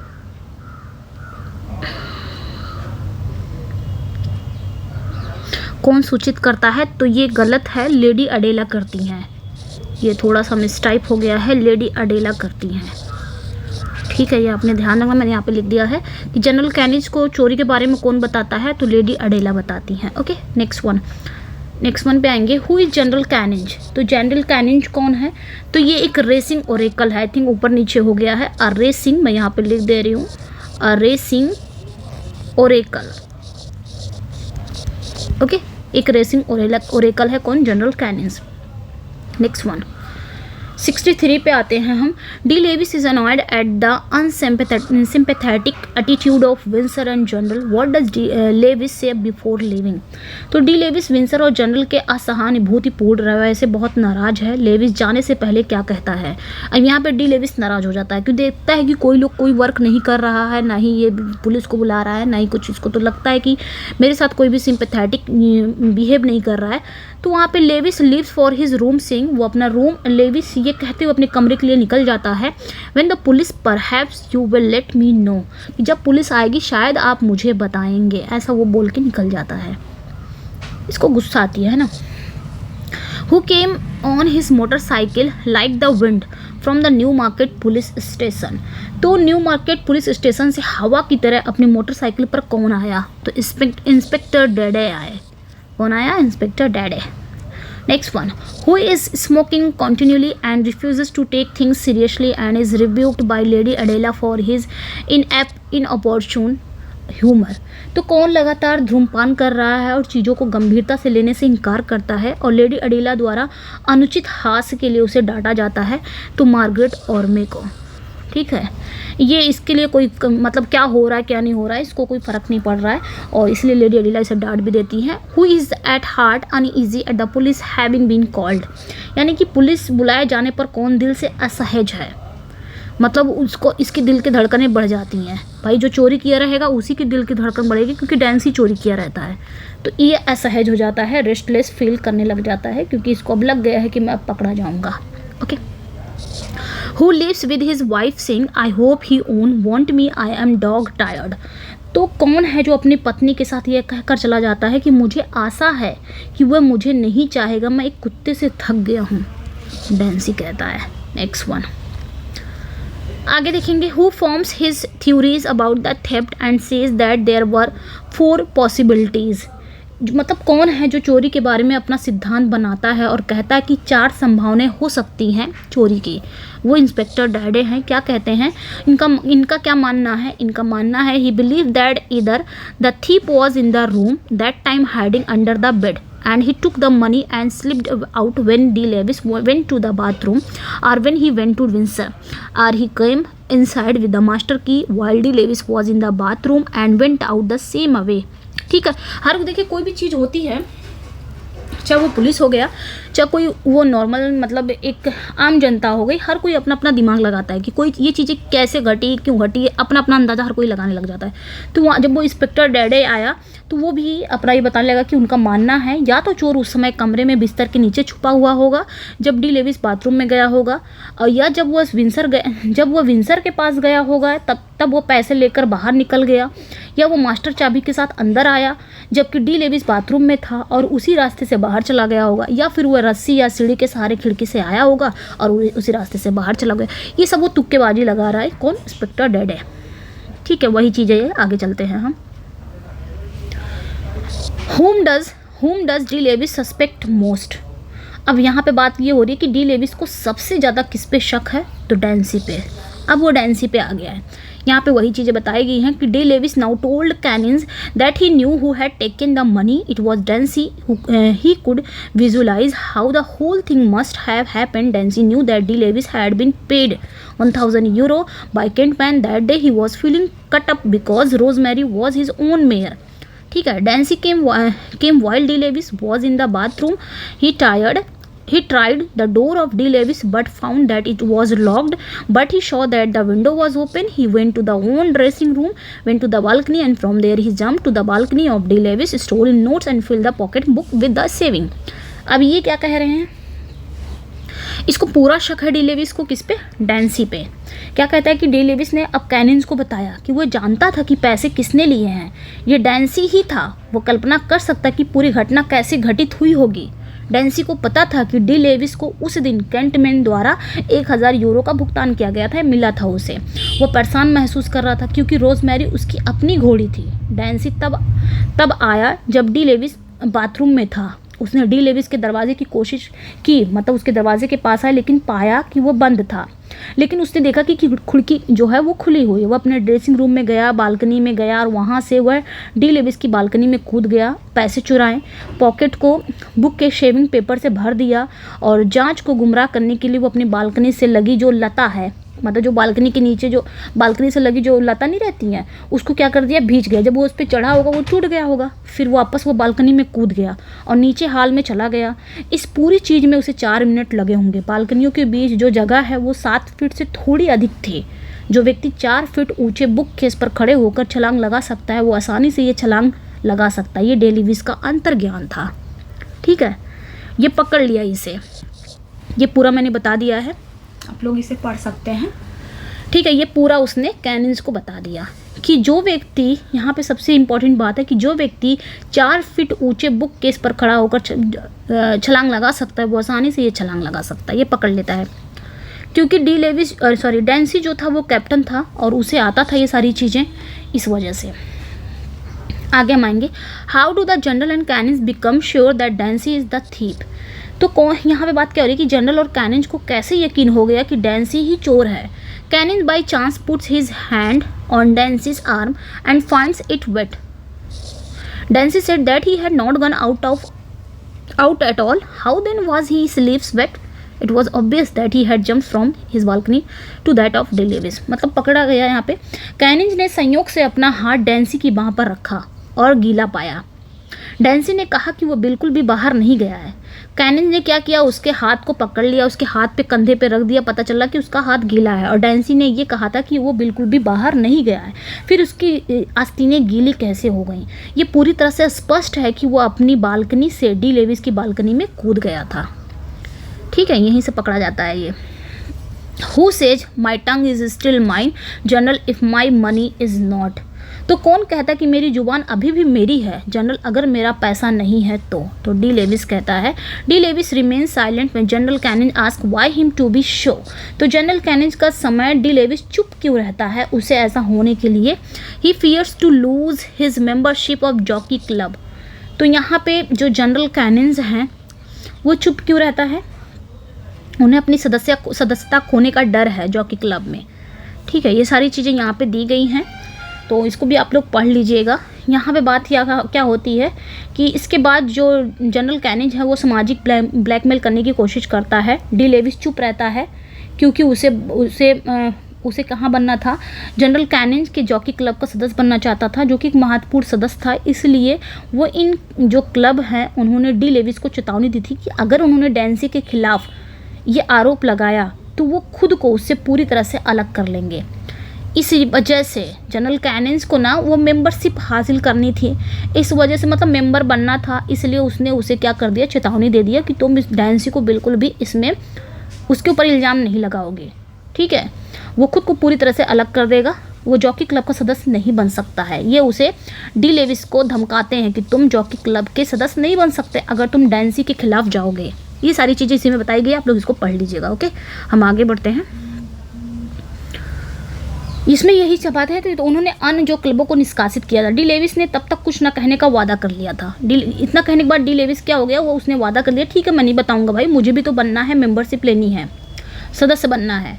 कौन सूचित करता है? तो ये गलत है, लेडी अडेला करती हैं। ये थोड़ा सा मिसटाइप हो गया है, लेडी अडेला करती हैं। ठीक है, ये आपने ध्यान रखना, मैंने यहाँ पे लिख दिया है कि जनरल कैनिन्स को चोरी के बारे में कौन बताता है? तो लेडी अडेला बताती हैं। ओके, नेक्स्ट वन पे आएंगे। Who is General Canynge? तो जनरल कैनिन्स कौन है? तो ये एक रेसिंग ओरेकल है। आई थिंक ऊपर नीचे हो गया है। अ रेसिंग, मैं यहाँ पे लिख दे रही हूँ, अ रेसिंग ओरेकल। ओके, एक रेसिंग ओरेकल है कौन? जनरल कैनिन्स। नेक्स्ट वन 63 पे आते हैं हम। De Levis is annoyed at the unsympathetic attitude of Winsor and General. What does Levis say before leaving? तो डी लेविस विंसर और जनरल के असहानुभूतिपूर्ण रवैये से बहुत नाराज है। लेविस जाने से पहले क्या कहता है? अब यहाँ पे डी लेविस नाराज हो जाता है क्योंकि देखता है कि कोई लोग कोई वर्क नहीं कर रहा है, ना ही ये पुलिस को बुला रहा है, ना ही कुछ। इसको तो लगता है कि मेरे साथ कोई भी सिंपैथेटिक बिहेव नहीं कर रहा है। तो वहाँ पे Levis leaves for his room saying, वो अपना रूम, लेविस ये कहते हुए अपने कमरे के लिए निकल जाता है। When the police perhaps you will let me know, जब पुलिस आएगी शायद आप मुझे बताएंगे, ऐसा वो बोल के निकल जाता है। इसको गुस्सा आती है ना। Who came on his motorcycle like the wind from the new market police station? तो न्यू मार्केट पुलिस स्टेशन से हवा की तरह अपनी मोटरसाइकिल पर कौन आया? तो इंस्पेक्टर डेडे आए। कौन आया? Inspector Dede. Next one, who is smoking continuously and refuses to take things seriously and is rebuked by Lady Adela for his inopportune humour? तो कौन लगातार धूम्रपान कर रहा है और चीज़ों को गंभीरता से लेने से इनकार करता है और लेडी अडेला द्वारा अनुचित हास्य के लिए उसे डांटा जाता है? तो मार्गरेट ऑर्मे को। ठीक है, ये इसके लिए कोई मतलब क्या हो रहा है क्या नहीं हो रहा है इसको कोई फ़र्क नहीं पड़ रहा है और इसलिए लेडी अडेला इसे डांट भी देती हैं। Who is at heart uneasy at the police having been called? यानी कि पुलिस बुलाए जाने पर कौन दिल से असहज है? मतलब उसको इसकी दिल की धड़कनें बढ़ जाती हैं। भाई जो चोरी किया रहेगा उसी की दिल की धड़कन बढ़ेगी क्योंकि डैंसी चोरी किया रहता है, तो ये असहज हो जाता है, रेस्टलेस फील करने लग जाता है क्योंकि इसको अब लग गया है कि मैं अब पकड़ा जाऊँगा। Okay. Who lives with his wife saying, I hope he won't want me, I am dog tired? तो कौन है जो अपनी पत्नी के साथ ये कहकर चला जाता है कि मुझे आशा है कि वह मुझे नहीं चाहेगा, मैं एक कुत्ते से थक गया हूँ? डैंसी कहता है। नेक्स्ट वन आगे देखेंगे। Who forms his theories about the theft and says that there were 4 possibilities? मतलब कौन है जो चोरी के बारे में अपना सिद्धांत बनाता है और कहता है कि 4 संभावनाएं हो सकती हैं चोरी की? वो इंस्पेक्टर डेडे हैं। क्या कहते हैं इनका क्या मानना है? इनका मानना है ही believe that either the thief was in the room that time hiding under the bed and he took the money and slipped out when D. Levis went to the bathroom, or when he went to Windsor, or he came inside with the master key while D. Levis was in the bathroom and went out the same way. ठीक है, हर देखिए कोई भी चीज़ होती है, चाहे वो police हो गया, चाहे कोई वो नॉर्मल मतलब एक आम जनता हो गई, हर कोई अपना अपना दिमाग लगाता है कि कोई ये चीज़ें कैसे घटी, क्यों घटी, अपना अपना अंदाज़ा हर कोई लगाने लग जाता है। तो वहाँ जब वो इंस्पेक्टर डेडे आया तो वो भी अपना ये बताने लगा कि उनका मानना है या तो चोर उस समय कमरे में बिस्तर के नीचे छुपा हुआ होगा जब डी लेविस बाथरूम में गया होगा, और या जब वो विंसर के पास गया होगा तब वो पैसे लेकर बाहर निकल गया, या वो मास्टर चाबी के साथ अंदर आया जबकि डी लेविस बाथरूम में था और उसी रास्ते से बाहर चला गया होगा, या फिर वो रस्सी या सीढ़ी के सहारे खिड़की से आया होगा और उसी रास्ते से बाहर चला गया। ये सब वो तुक्केबाजी लगा रहा है कौन, इंस्पेक्टर डेडे। ठीक है, वही चीज़ें है, आगे चलते हैं हम। whom does De Levis suspect most. अब यहाँ पे बात ये हो रही है कि डी लेविस को सबसे ज़्यादा किस पे शक है, तो डैन्सी पे। अब वो डैन्सी पे आ गया है। यहाँ पे वही चीज़ें बताई गई हैं कि De Levis now told Canynge that he knew who had taken the money, it was Dancy. He could visualise how the whole thing must have happened. Dancy knew that De Levis had been paid 1000 euro by Kentman that day. He was feeling cut up because Rosemary was his own mayor. ठीक है, डेंसी came while D. Levis was in the bathroom. He tried the door of D. Levis but found that it was locked, but he saw that the window was open. He went to the own dressing room, went to the balcony, and from there he jumped to the balcony of D. Levis, stole notes and filled the pocket book with the saving. अब ये क्या कह रहे हैं, इसको पूरा शक है डी लेविस को किस पे, डैन्सी पे। क्या कहता है कि डी लेविस ने अब कैनिंस को बताया कि वो जानता था कि पैसे किसने लिए हैं, ये डैन्सी ही था। वो कल्पना कर सकता कि पूरी घटना कैसे घटित हुई होगी। डैन्सी को पता था कि डी लेविस को उस दिन केंटमैन द्वारा 1000 यूरो का भुगतान किया गया था, मिला था उसे। वो परेशान महसूस कर रहा था क्योंकि रोजमेरी उसकी अपनी घोड़ी थी। डैन्सी तब आया जब डी लेविस बाथरूम में था। उसने डी लेविस के दरवाजे की कोशिश की, मतलब उसके दरवाजे के पास आया, लेकिन पाया कि वो बंद था। लेकिन उसने देखा कि खिड़की जो है वो खुली हुई है। वो अपने ड्रेसिंग रूम में गया, बालकनी में गया, और वहाँ से वह डी लेविस की बालकनी में कूद गया, पैसे चुराए, पॉकेट को बुक के शेविंग पेपर से भर दिया, और जांच को गुमराह करने के लिए वो अपनी बालकनी से लगी जो लता है, मतलब जो बालकनी के नीचे जो बालकनी से लगी जो लता नहीं रहती हैं, उसको क्या कर दिया, भींच गया। जब वो उस पर चढ़ा होगा वो टूट गया होगा, फिर वापस वो बालकनी में कूद गया और नीचे हाल में चला गया। इस पूरी चीज़ में उसे 4 मिनट लगे होंगे। बालकनियों के बीच जो जगह है वो 7 फीट से थोड़ी अधिक थी। जो व्यक्ति 4 फीट ऊँचे बुक केस पर खड़े होकर छलांग लगा सकता है वो आसानी से ये छलांग लगा सकता है। ये डी लेविस का अंतर्ज्ञान था। ठीक है, ये पकड़ लिया इसे। ये पूरा मैंने बता दिया है, आप लोग इसे पढ़ सकते हैं। ठीक है, ये पूरा उसने कैनिंस को बता दिया कि जो व्यक्ति, यहाँ पे सबसे इम्पॉर्टेंट बात है कि जो व्यक्ति 4 फीट ऊंचे बुक केस पर खड़ा होकर छलांग लगा सकता है वो आसानी से ये छलांग लगा सकता है, ये पकड़ लेता है। क्योंकि डैन्सी जो था वो कैप्टन था और उसे आता था ये सारी चीज़ें, इस वजह से। आगे हम आएंगे। How do the General and Canynge become sure that Dancy is the thief. तो कौन, यहाँ पे बात क्या हो रही है कि जनरल और कैनिंस को कैसे यकीन हो गया कि डैन्सी ही चोर है। Canynge by chance puts his hand on Dancy's arm and finds it wet. Dancy said that he had not gone out at all. How then was he sleeves wet? It was obvious that he had jump from his balcony to that of De Levis. मतलब पकड़ा गया यहाँ पे। कैनिंस ने संयोग से अपना हाथ डैन्सी की बाँह पर रखा और गीला पाया। डैन्सी ने कहा कि वो बिल्कुल भी बाहर नहीं गया है। कैनिंस ने क्या किया, उसके हाथ को पकड़ लिया, उसके हाथ पे कंधे पे रख दिया। पता चला कि उसका हाथ गीला है और डैन्सी ने ये कहा था कि वो बिल्कुल भी बाहर नहीं गया है। फिर उसकी आस्तीनें गीली कैसे हो गई? ये पूरी तरह से स्पष्ट है कि वो अपनी बालकनी से डी लेविस की बालकनी में कूद गया था। ठीक है, यहीं से पकड़ा जाता है ये। Who says my tongue is still mine general if my money is not. तो कौन कहता कि मेरी जुबान अभी भी मेरी है जनरल अगर मेरा पैसा नहीं है तो डी लेविस कहता है। De Levis remain silent when General Canynge ask why him to be show. तो जनरल कैनिंस का समय डी लेविस चुप क्यों रहता है उसे ऐसा होने के लिए। He fears to lose his membership of Jockey Club. तो यहाँ पे जो जनरल कैनिंस हैं वो चुप क्यों रहता है, उन्हें अपनी सदस्यता खोने का डर है जॉकी क्लब में। ठीक है, ये सारी चीज़ें यहाँ पे दी गई हैं, तो इसको भी आप लोग पढ़ लीजिएगा। यहाँ पे बात क्या होती है कि इसके बाद जो जनरल कैनिंस है वो सामाजिक ब्लैकमेल करने की कोशिश करता है। डी लेविस चुप रहता है क्योंकि उसे कहाँ बनना था, जनरल कैनिंस के जॉकी क्लब का सदस्य बनना चाहता था, जो कि एक महत्वपूर्ण सदस्य था। इसलिए वो इन जो क्लब हैं उन्होंने डी लेविस को चेतावनी दी थी कि अगर उन्होंने डैन्सी के खिलाफ ये आरोप लगाया तो वो खुद को उससे पूरी तरह से अलग कर लेंगे। इसी वजह से जनरल कैनिंग्स को ना वो मेंबरशिप हासिल करनी थी, इस वजह से मतलब मेंबर बनना था, इसलिए उसने उसे क्या कर दिया, चेतावनी दे दिया कि तुम इस डैन्सी को बिल्कुल भी इसमें उसके ऊपर इल्ज़ाम नहीं लगाओगे, ठीक है। वो खुद को पूरी तरह से अलग कर देगा, वो जॉकी क्लब का सदस्य नहीं बन सकता है। ये उसे डी लेविस को धमकाते हैं कि तुम जॉकी क्लब के सदस्य नहीं बन सकते अगर तुम डैन्सी के खिलाफ जाओगे। ये सारी चीज़ें इसी में बताई गई, आप लोग इसको पढ़ लीजिएगा। ओके, हम आगे बढ़ते हैं। इसमें यही सब बात है। तो उन्होंने अन्य जो क्लबों को निष्कासित किया था। डी लेविस ने तब तक कुछ ना कहने का वादा कर लिया था। इतना कहने के बाद डी लेविस क्या हो गया, वो उसने वादा कर लिया, ठीक है मैं नहीं बताऊंगा भाई, मुझे भी तो बनना है, मेंबरशिप लेनी है, सदस्य बनना है।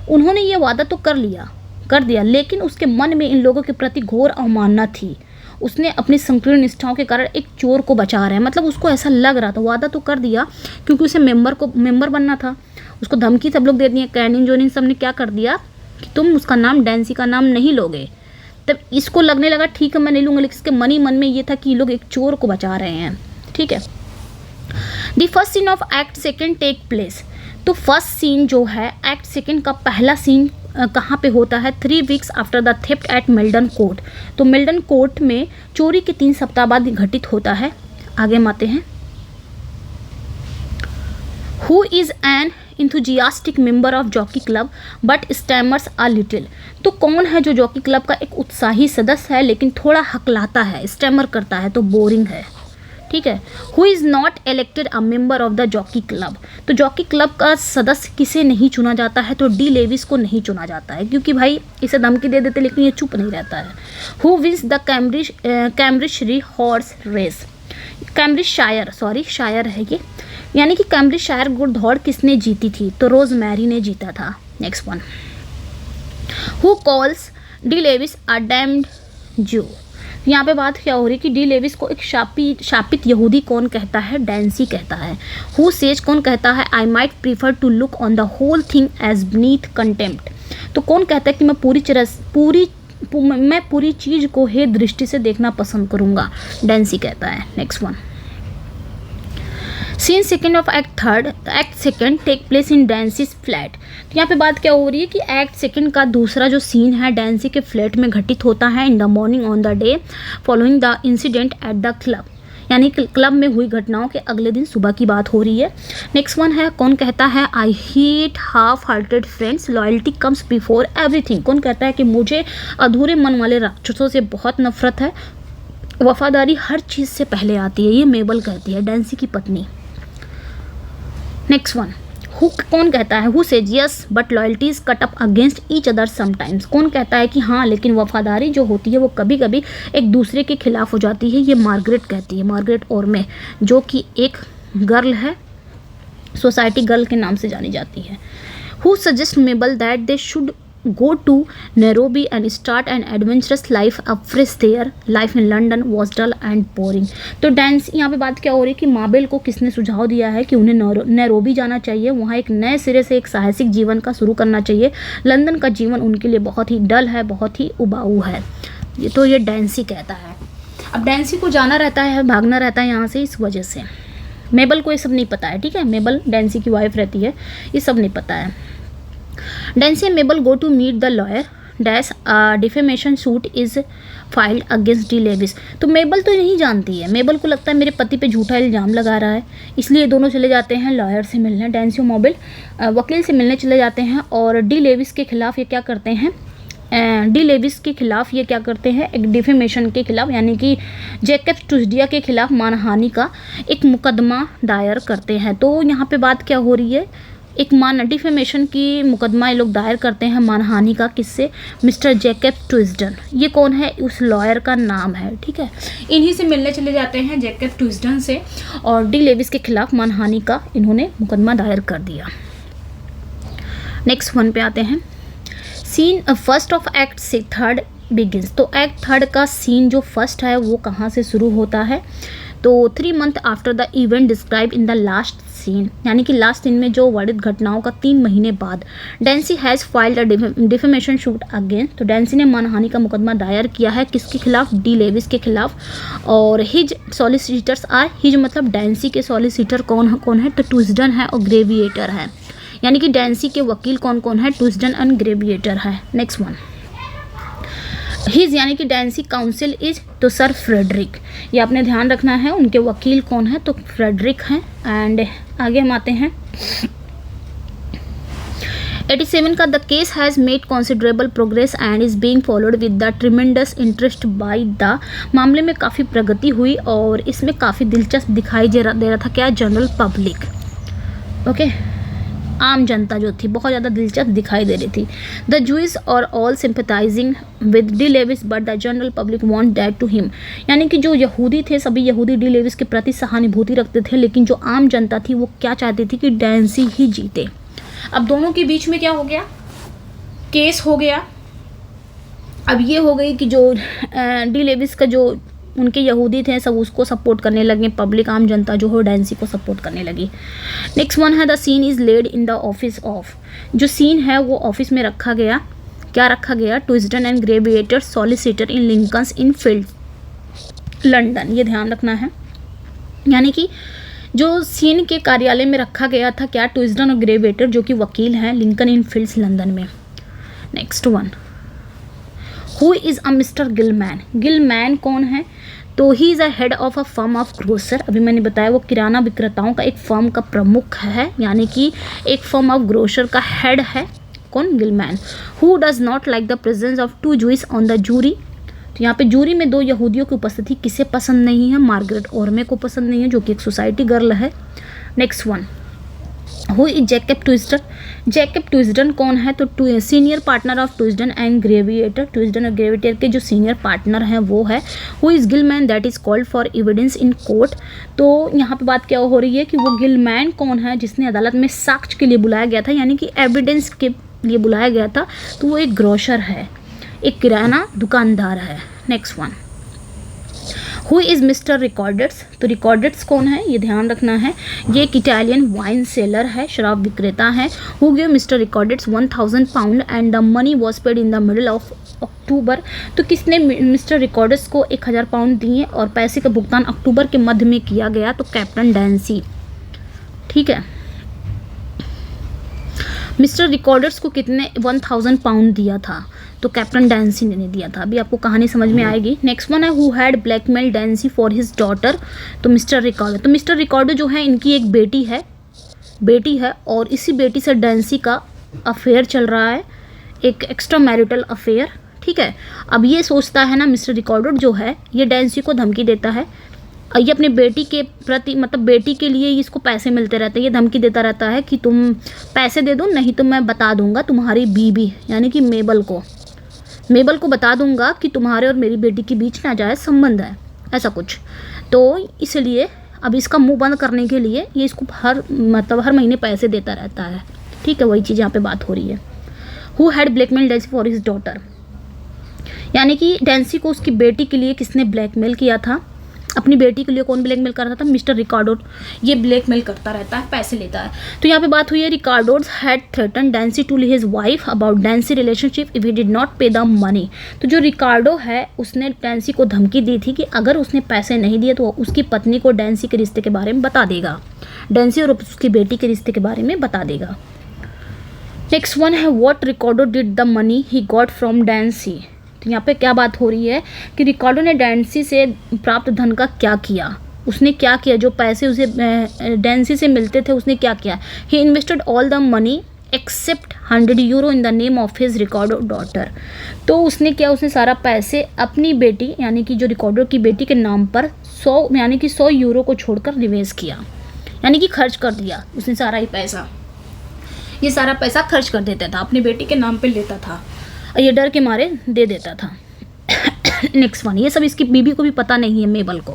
उन्होंने ये वादा तो कर दिया, लेकिन उसके मन में इन लोगों के प्रति घोर अवमानना थी। उसने अपनी संकीर्ण निष्ठाओं के कारण एक चोर को बचा रहा है, मतलब उसको ऐसा लग रहा था, वादा तो कर दिया क्योंकि उसे मेंबर बनना था, उसको धमकी सब लोग दे दिए, कैनिंग जोनिंग सब ने क्या कर दिया कि तुम उसका नाम, डैन्सी का नाम नहीं लोगे। तब इसको लगने लगा ठीक है मैं नहीं लूँगा, लेकिन इसके मन ही मन में ये था कि ये लोग एक चोर को बचा रहे हैं, ठीक है। The first scene of act second take place. तो फर्स्ट सीन जो है एक्ट सेकेंड का पहला सीन कहाँ पे होता है, 3 weeks after the theft at Milton Court. तो मिल्टन कोर्ट में चोरी के 3 सप्ताह बाद घटित होता है। आगे हम आते हैं। Who is an enthusiastic member of Jockey Club but stammers a little. तो कौन है जो जॉकी क्लब का एक उत्साही सदस्य है लेकिन थोड़ा हकलाता है, स्टैमर करता है, तो बोरिंग है, ठीक है। Who is not elected a member of the Jockey Club. तो जॉकी क्लब का सदस्य किसे नहीं चुना जाता है, तो डी लेविस को नहीं चुना जाता है, क्योंकि भाई इसे धमकी दे देते लेकिन ये चुप नहीं रहता है। Who wins the Cambridgeshire horse race. Shire है ये, यानी कि कैम्ब्रिजशायर घुड़दौड़ किसने जीती थी, तो रोजमैरी ने जीता था। Next one. Who calls De Levis a damned Jew. यहाँ पे बात क्या हो रही है कि डी लेविस को एक शापित यहूदी कौन कहता है, डैन्सी कहता है। हु सेज कौन कहता है, I might prefer to look on the whole thing as beneath contempt. तो कौन कहता है कि मैं पूरी चीज़ को हे दृष्टि से देखना पसंद करूँगा, डैन्सी कहता है। Next one. Scene second of act second take place in Dancy's flat. तो यहाँ पे बात क्या हो रही है कि एक्ट सेकेंड का दूसरा जो सीन है डैन्सी के फ्लैट में घटित होता है in the morning on the day following the incident at the club. यानी कि क्लब में हुई घटनाओं के अगले दिन सुबह की बात हो रही है। नेक्स्ट वन है, कौन कहता है, I hate half hearted friends, loyalty comes before everything. कौन कहता है कि मुझे अधूरे मन वाले राक्षसों से बहुत नफरत है, वफादारी हर चीज़ से पहले आती है। ये मेबल कहती है, डैन्सी की पत्नी। Next one. हु कौन कहता है, who says yes but loyalties cut up against each other sometimes. कौन कहता है कि हाँ लेकिन वफादारी जो होती है वो कभी कभी एक दूसरे के खिलाफ हो जाती है। ये मार्गरेट कहती है, मार्गरेट ओरमे, जो कि एक गर्ल है, सोसाइटी गर्ल के नाम से जानी जाती है। Who suggest मेबल that they should go to Nairobi and start an adventurous life afresh there. Life in London was dull and boring. तो डांस यहाँ पे बात क्या हो रही है कि माबेल को किसने सुझाव दिया है कि उन्हें नैरोबी जाना चाहिए, वहाँ एक नए सिरे से एक साहसिक जीवन का शुरू करना चाहिए। लंदन का जीवन उनके लिए बहुत ही डल है, बहुत ही उबाऊ है। ये डैन्सी कहता है। अब डैन्सी को जाना रहता है, भागना रहता है यहाँ से, इस वजह से। मेबल को ये सब नहीं पता है, ठीक है। मेबल डैन्सी की वाइफ रहती है, ये सब नहीं पता है। Dancy and Mabel go to meet the lawyer. Dash defamation suit is filed against D. Levis. तो मेबल तो नहीं जानती है, मेबल को लगता है मेरे पति पे झूठा इल्ज़ाम लगा रहा है, इसलिए दोनों चले जाते हैं लॉयर से मिलने। डैन्सी और मेबल वकील से मिलने चले जाते हैं और डी लेविस के खिलाफ ये क्या करते हैं, एक डिफेमेशन के खिलाफ, यानी कि जैकब ट्यूसडिया के खिलाफ मानहानि का एक मुकदमा दायर करते हैं। तो यहाँ पे बात क्या हो रही है, एक डिफेमेशन की मुकदमा ये लोग दायर करते हैं मानहानि का, किससे, मिस्टर जैकब ट्विस्डन। ये कौन है, उस लॉयर का नाम है, ठीक है। इन्हीं से मिलने चले जाते हैं जैकब ट्विस्डन से, और डी लेविस के खिलाफ मानहानि का इन्होंने मुकदमा दायर कर दिया। नेक्स्ट वन पे आते हैं। सीन फर्स्ट ऑफ एक्ट से थर्ड बिगिंस। तो एक्ट थर्ड का सीन जो फर्स्ट है वो कहाँ से शुरू होता है, तो 3 month after the event describe in the last scene, यानी कि लास्ट सीन में जो वर्णित घटनाओं का 3 महीने बाद Dancy has filed a defamation suit again. तो डैन्सी ने मानहानि का मुकदमा दायर किया है, किसके खिलाफ, डी लेविस के खिलाफ। और हिज सॉलिसिटर्स आर, हिज मतलब डैन्सी के सॉलिसिटर कौन है, तो ट्विस्डन है और ग्रेविएटर है, यानी कि डैन्सी के वकील कौन कौन है, ट्विस्डन एंड ग्रेविएटर है। Next one. हिज यानी कि डेंसी काउंसिल इज तो सर फ्रेडरिक, ये आपने ध्यान रखना है। उनके वकील कौन है तो फ्रेडरिक हैं। एंड आगे हम आते हैं 87 का, the case has made considerable progress and is being followed with the tremendous interest by the, मामले में काफ़ी प्रगति हुई और इसमें काफ़ी दिलचस्प दिखाई दे रहा था क्या, जनरल पब्लिक, ओके, आम जनता जो थी बहुत ज़्यादा दिलचस्प दिखाई दे रही थी। The Jews are all sympathizing with De Levis but the general public want dead to him, यानी कि जो यहूदी थे सभी यहूदी डी लेविस के प्रति सहानुभूति रखते थे, लेकिन जो आम जनता थी वो क्या चाहती थी कि डेंसी ही जीते। अब दोनों के बीच में क्या हो गया, केस हो गया। अब ये हो गई कि जो डी लेविस का जो उनके यहूदी थे सब उसको सपोर्ट करने लगे, पब्लिक आम जनता जो हो डेंसी को सपोर्ट करने लगी। नेक्स्ट वन है the scene is laid in the office of, जो सीन है वो ऑफिस में रखा गया, क्या रखा गया, Twisden and Graviter solicitor in Lincoln's Inn field London, ये ध्यान रखना है। यानी कि जो सीन के कार्यालय में रखा गया था क्या, ट्विस्टन और ग्रेविएटर जो कि वकील हैं लिंकन इन फील्ड्स लंदन में। Next one, who is a mister Gillman, Gillman कौन है तो he is a head of a firm of grocer, अभी मैंने बताया वो किराना विक्रेताओं का एक फर्म का प्रमुख है, यानी कि एक फर्म ऑफ ग्रोसर का हेड है कौन, Gilman. Who does not like the presence of 2 Jews on the jury, तो यहाँ पे जूरी में 2 यहूदियों की उपस्थिति किसे पसंद नहीं है, मार्गरेट ओरमे को पसंद नहीं है जो कि एक सोसाइटी गर्ल है। Next one, who is Jacob Twisden, Jacob Twisden कौन है तो senior partner of Twisden and Graviter, Twisden और ग्रेविएटर के जो सीनियर पार्टनर हैं वो है। Who is Gilman that is called for evidence in court, तो यहाँ पे बात क्या हो रही है कि वो गिलमैन कौन है जिसने अदालत में साक्ष्य के लिए बुलाया गया था, यानी कि एविडेंस के लिए बुलाया गया था, तो वो एक ग्रोसर है, एक किराना दुकानदार है। Next one, who is mister recorders, तो रिकॉर्डर्स कौन है ये ध्यान रखना है, ये एक इटालियन वाइन सेलर है, शराब विक्रेता है। Who give mister recorders 1000 pound and the money was paid in the middle of October, तो किसने मिस्टर रिकॉर्डर्स को 1000 पाउंड दिए और पैसे का भुगतान अक्टूबर के मध्य में किया गया, तो कैप्टन डेंसी, ठीक है। मिस्टर रिकॉर्डर्स को कितने 1000 पाउंड दिया था तो कैप्टन डेंसी ने दिया था, अभी आपको कहानी समझ में आएगी। नेक्स्ट वन है who had blackmail Dancy for his daughter, तो मिस्टर रिकॉर्डो, तो मिस्टर रिकॉर्डो जो है इनकी एक बेटी है और इसी बेटी से डेंसी का अफेयर चल रहा है, एक एक्स्ट्रा मैरिटल अफेयर, ठीक है। अब ये सोचता है ना मिस्टर रिकॉर्डो जो है ये डेंसी को धमकी देता है, ये अपने बेटी के प्रति मतलब बेटी के लिए इसको पैसे मिलते रहते हैं, ये धमकी देता रहता है कि तुम पैसे दे दो नहीं तो मैं बता दूंगा तुम्हारी बीबी यानी कि मेबल को बता दूंगा कि तुम्हारे और मेरी बेटी के बीच नाजायज़ संबंध है, ऐसा कुछ। तो इसलिए अब इसका मुंह बंद करने के लिए ये इसको हर महीने पैसे देता रहता है, ठीक है, वही चीज़ यहाँ पे बात हो रही है। Who had blackmail Dancy for his daughter, यानी कि डेंसी को उसकी बेटी के लिए किसने ब्लैकमेल किया था, अपनी बेटी के लिए कौन ब्लैकमेल कर रहा था, मिस्टर रिकार्डो, ये ब्लैकमेल करता रहता है, पैसे लेता है। तो यहाँ पे बात हुई है Ricardo's had threaten Dancy to his wife about Dancy relationship if he did not pay the money, तो जो रिकार्डो है उसने डेंसी को धमकी दी थी कि अगर उसने पैसे नहीं दिए तो उसकी पत्नी को डेंसी के रिश्ते के बारे में बता देगा, डेंसी और उसकी बेटी के रिश्ते के बारे में बता देगा। नेक्स्ट वन है what Ricardo did the money he got from Dancy, तो यहाँ पे क्या बात हो रही है कि रिकार्डो ने डेंसी से प्राप्त धन का क्या किया, उसने क्या किया, जो पैसे उसे डेंसी से मिलते थे उसने क्या किया। He invested all the money except 100 euro in the name of his Ricardo daughter, तो उसने क्या, उसने सारा पैसे अपनी बेटी यानी कि जो रिकार्डो की बेटी के नाम पर 100 यूरो को छोड़कर निवेश किया, यानी कि खर्च कर दिया उसने सारा ही पैसा, ये सारा पैसा खर्च कर देता था, अपनी बेटी के नाम पे लेता था, ये डर के मारे दे देता था। नेक्स्ट वन, ये सब इसकी बीबी को भी पता नहीं है मेबल को।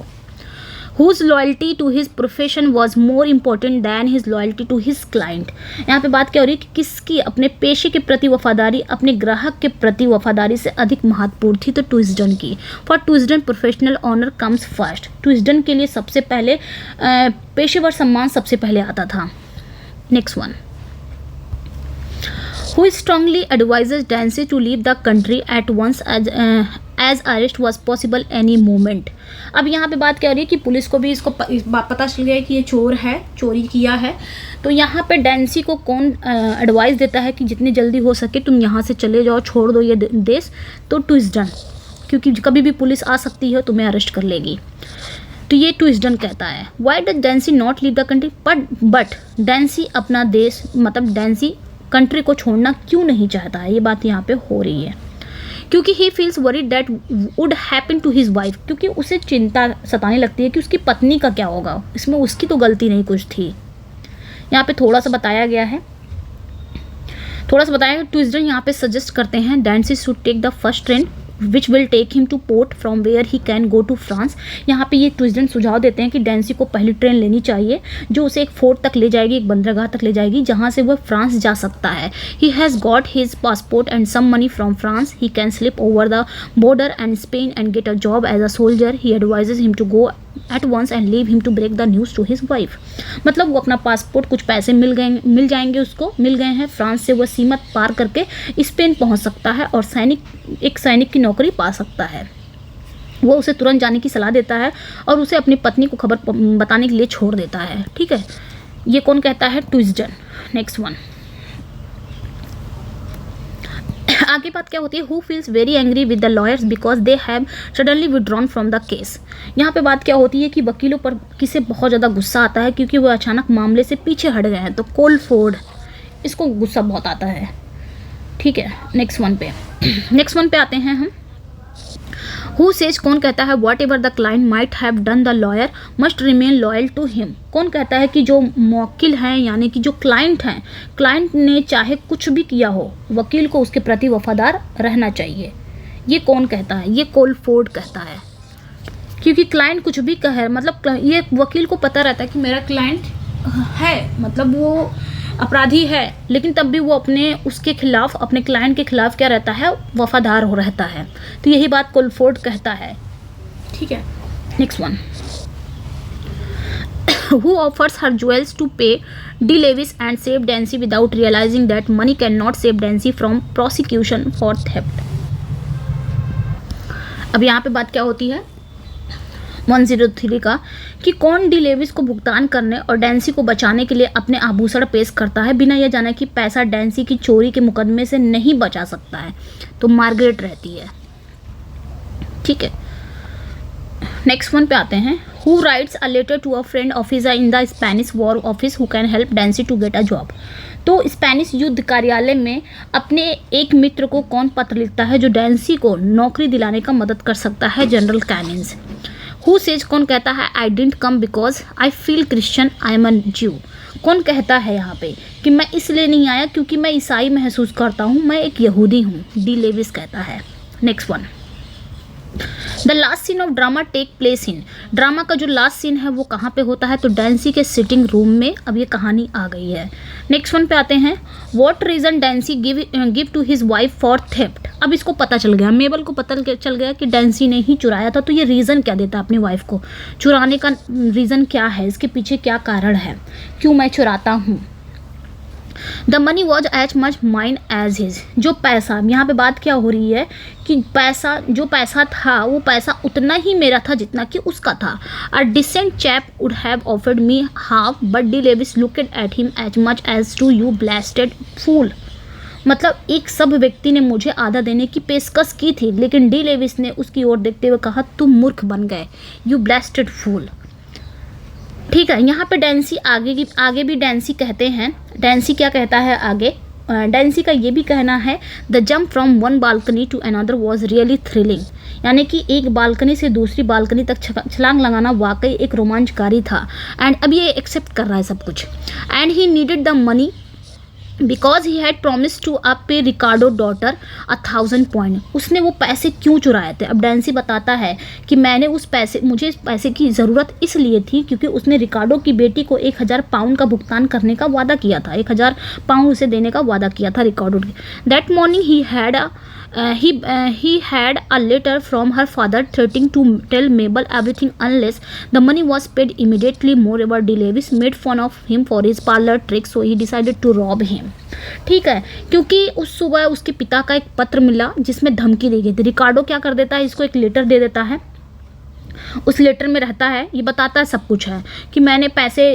Whose loyalty to his profession was more important than his loyalty to his client, यहाँ पे बात क्या हो रही है कि किसकी अपने पेशे के प्रति वफादारी अपने ग्राहक के प्रति वफादारी से अधिक महत्वपूर्ण थी, तो ट्विस्टन की। For Twisden professional honour comes first, Twisden के लिए सबसे पहले पेशेवर सम्मान सबसे पहले आता था। Next one, who strongly advises Dancy to leave the country at once as arrest was possible any moment। अब यहाँ पे बात क्या हो रही है कि पुलिस को भी इसको पता चल गया कि ये चोर है, चोरी किया है, तो यहाँ पे डेंसी को कौन एडवाइस देता है कि जितनी जल्दी हो सके तुम यहाँ से चले जाओ, छोड़ दो ये देश, तो ट्विस्टन। क्योंकि कभी भी पुलिस आ सकती है, तुम्हें अरेस्ट कर लेगी। तो ये ट्विस्टन कहता है why does Dancy not leave the country, but Dancy अपना देश मतलब डेंसी कंट्री को छोड़ना क्यों नहीं चाहता है, ये बात यहाँ पे हो रही है। क्योंकि he feels worried that would happen to his wife, क्योंकि उसे चिंता सताने लगती है कि उसकी पत्नी का क्या होगा, इसमें उसकी तो गलती नहीं कुछ थी। यहाँ पे थोड़ा सा बताया गया है, ट्विस्टन यहाँ पे सजेस्ट करते हैं Dancy should take the first train which will take him to port from where he can go to France. यहाँ पे ये ट्विस्टन सुझाव देते हैं कि डेंसी को पहली ट्रेन लेनी चाहिए जो उसे एक फोर्ट तक ले जाएगी, एक बंदरगाह तक ले जाएगी जहाँ से वह फ्रांस जा सकता है। He has got his passport and some money from France, he can slip over the border and Spain and get a job as a soldier. He advises him to go at once and leave him to break the news to his wife. मतलब वो अपना passport, कुछ पैसे मिल गए हैं, France से वह सीमा पार करके स्पेन पहुंच सकता है और एक सैनिक की नौकरी पा सकता है। वो उसे तुरंत जाने की सलाह देता है और उसे अपनी पत्नी को खबर बताने के लिए छोड़ देता है। ठीक है, ये कौन कहता है? ट्विस्टन। नेक्स्ट वन, आगे बात क्या होती है? Who feels very angry with the lawyers because they have suddenly withdrawn from the case. यहाँ पे बात क्या होती है कि वकीलों पर किसे बहुत ज़्यादा गुस्सा आता है क्योंकि वो अचानक मामले से पीछे हट गए हैं। तो कोलफोर्ड, इसको गुस्सा बहुत आता है। ठीक है, नेक्स्ट वन पे आते हैं हम। हु सेज, कौन कहता है whatever the client might have done the lawyer must remain loyal to him. कौन कहता है कि जो मौकिल हैं यानी कि जो क्लाइंट हैं, क्लाइंट ने चाहे कुछ भी किया हो, वकील को उसके प्रति वफादार रहना चाहिए। ये कौन कहता है? ये कोलफोर्ड कहता है। क्योंकि क्लाइंट कुछ भी कहे, मतलब ये वकील को पता रहता है कि मेरा क्लाइंट है, मतलब वो अपराधी है, लेकिन तब भी वो उसके खिलाफ, अपने क्लाइंट के खिलाफ क्या रहता है? वफादार हो रहता है। तो यही बात कोलफोर्ड कहता है। ठीक है, next one, who offers her jewels to pay De Levis and save Dancy without realising that money can not save Dancy from prosecution for theft. अब यहाँ पे बात क्या होती है 103 का कि कौन डी लेविस को भुगतान करने और डेंसी को बचाने के लिए अपने आभूषण पेश करता है बिना यह जाने कि पैसा डेंसी की चोरी के मुकदमे से नहीं बचा सकता है। तो मार्गरेट रहती है। ठीक है, नेक्स्ट वन पे आते हैं। Who writes a letter to a friend officer in the Spanish war office who can help Dancy to get a job. तो स्पेनिश युद्ध कार्यालय में अपने एक मित्र को कौन पत्र लिखता है जो डेंसी को नौकरी दिलाने का मदद कर सकता है? जनरल कैनिंस। हु सेज, कौन कहता है I didn't come because I feel Christian, I am a ज्यू। कौन कहता है यहाँ पे कि मैं इसलिए नहीं आया क्योंकि मैं ईसाई महसूस करता हूँ, मैं एक यहूदी हूँ? डी लेविस कहता है। Next one, the last scene of drama take place in. Drama का जो लास्ट सीन है वो कहाँ पे होता है? तो डेंसी के सिटिंग रूम में। अब ये कहानी आ गई है। नेक्स्ट वन पे आते हैं। What reason Dancy give to his wife for theft. अब इसको पता चल गया, मेबल को पता चल गया कि डेंसी ने ही चुराया था। तो ये रीज़न क्या देता है अपनी वाइफ को? चुराने का रीज़न क्या है? इसके पीछे क्या कारण है? क्यों मैं चुराता हूँ? The money was as much mine as his. जो पैसा, यहाँ पे बात क्या हो रही है कि जो पैसा था वो पैसा उतना ही मेरा था जितना कि उसका था। A decent chap would have offered me half but De Levis looked at him as much as to you blasted fool. मतलब एक सब व्यक्ति ने मुझे आधा देने की पेशकश की थी, लेकिन डी लेविस ने उसकी ओर देखते हुए कहा तुम मूर्ख बन गए, यू ब्लास्टेड फूल। ठीक है, यहाँ पे डेंसी आगे भी डेंसी कहते हैं। डेंसी क्या कहता है आगे? डेंसी का ये भी कहना है the jump from one balcony to another was really thrilling. यानी कि एक बालकनी से दूसरी बालकनी तक छलांग लगाना वाकई एक रोमांचकारी था। एंड अब ये एक्सेप्ट कर रहा है सब कुछ। And he needed the money because he had promise to pay Ricardo daughter 1000 point. उसने वो पैसे क्यों चुराए थे? अब डेंसी बताता है कि मुझे इस पैसे की ज़रूरत इसलिए थी क्योंकि उसने रिकार्डो की बेटी को 1000 पाउंड का भुगतान करने का वादा किया था, 1000 पाउंड उसे देने का वादा किया था Ricardo. That morning he had a letter from her father threatening to tell Mabel everything unless the money was paid immediately. Moreover, D. Levis made fun of him for his parlor trick, so he decided to rob him. ठीक है, क्योंकि उस सुबह उसके पिता का एक पत्र मिला जिसमें धमकी दी गई थी। रिकार्डो क्या कर देता है? इसको एक लेटर दे देता है उस लेटर में रहता है, ये बताता है सब कुछ है कि मैंने पैसे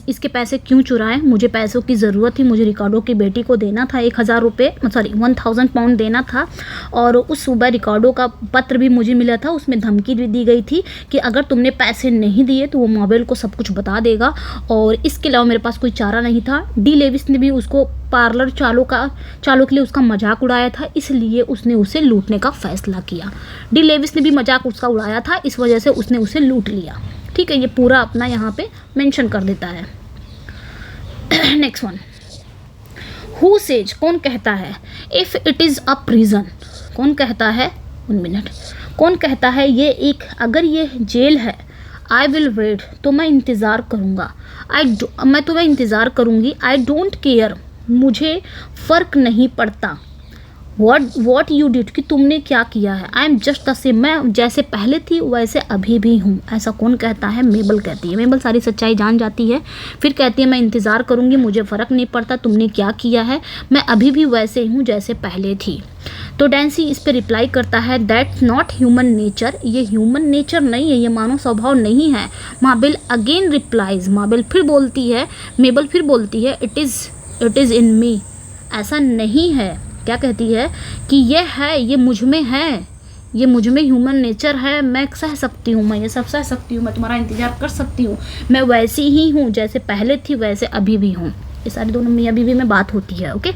इसके पैसे क्यों चुराए, मुझे पैसों की ज़रूरत थी, मुझे रिकार्डो की बेटी को देना था 1000 रुपये, सॉरी 1000 पाउंड देना था। और उस सुबह रिकार्डो का पत्र भी मुझे मिला था, उसमें धमकी भी दी गई थी कि अगर तुमने पैसे नहीं दिए तो वो माबेल को सब कुछ बता देगा, और इसके अलावा मेरे पास कोई चारा नहीं था। डी लेविस ने भी उसको पार्लर चालू के लिए उसका मजाक उड़ाया था, इसलिए उसने उसे लूटने का फैसला किया। डी लेविस ने भी मजाक उसका उड़ाया था, इस वजह से उसने उसे लूट लिया। ठीक है, ये पूरा अपना यहाँ पे मेंशन कर देता है। नेक्स्ट वन, हु सेज, कौन कहता है, if it is a prison, कौन कहता है, 1 मिनट, कौन कहता है अगर ये जेल है, आई विल वेट, तो मैं इंतज़ार करूँगा, मैं तुम्हें इंतज़ार करूँगी, आई डोंट केयर, मुझे फ़र्क नहीं पड़ता, वॉट यू डिड, कि तुमने क्या किया है, I am just the same, मैं जैसे पहले थी वैसे अभी भी हूँ। ऐसा कौन कहता है, मेबल कहती है। मेबल सारी सच्चाई जान जाती है, फिर कहती है मैं इंतज़ार करूँगी, मुझे फ़र्क नहीं पड़ता तुमने क्या किया है, मैं अभी भी वैसे ही हूँ जैसे पहले थी। तो डैंसी इस पर रिप्लाई करता है, दैट्स नॉट ह्यूमन नेचर, ये ह्यूमन नेचर नहीं है, ये मानव स्वभाव नहीं है। माबेल अगेन रिप्लाइज, माबेल फिर बोलती है, मेबल फिर बोलती है, इट इज़ इन मी, ऐसा नहीं है। क्या कहती है कि ये है, ये मुझ में है, ये मुझ में ह्यूमन नेचर है, मैं सह सकती हूँ, मैं ये सब सह सकती हूँ, मैं तुम्हारा इंतज़ार कर सकती हूँ, मैं वैसी ही हूँ जैसे पहले थी वैसे अभी भी हूँ। ये सारी दोनों मियाँ बीवी में बात होती है। ओके,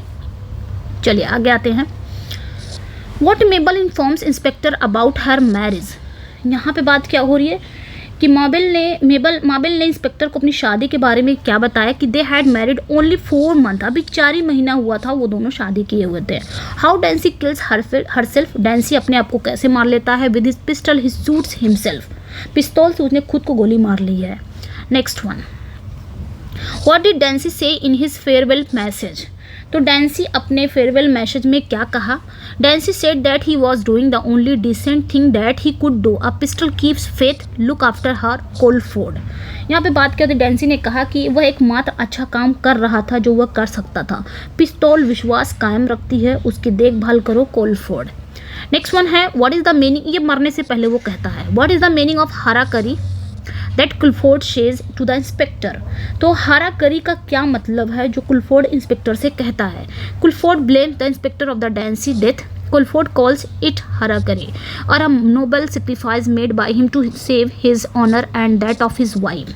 चलिए आगे आते हैं। What मेबल informs inspector about her marriage, यहाँ पे बात क्या हो रही है कि माबेल ने इंस्पेक्टर को अपनी शादी के बारे में क्या बताया कि they had married only 4 month, अभी 4 ही महीना हुआ था वो दोनों शादी किए हुए थे। हाउ डेंसी किल्स हरसेल्फ, डेंसी अपने आप को कैसे मार लेता है, with his pistol he shoots himself, पिस्तौल से उसने खुद को गोली मार ली है। नेक्स्ट वन, व्हाट डिड डेंसी से इन हिज फेयरवेल मैसेज, तो डेंसी अपने फेयरवेल मैसेज में क्या कहा, Dancy said that he was doing the only decent thing that he could do, a pistol keeps faith, look after her, Colford. यहाँ पे बात करते डेंसी ने कहा कि वह एकमात्र अच्छा काम कर रहा था जो वह कर सकता था, पिस्तौल विश्वास कायम रखती है, उसकी देखभाल करो, कोलफोर्ड। नेक्स्ट वन है, व्हाट इज़ द मीनिंग, ये मरने से पहले वो कहता है, what is the meaning of hara-kiri that Colford says to the inspector, तो हाराकरी का क्या मतलब है जो कुलफोर्ड इंस्पेक्टर से कहता है। Colford blame the inspector of the Dancy death, Colford calls it hara-kiri और a noble sacrifice made by him to save his honour and that of his wife.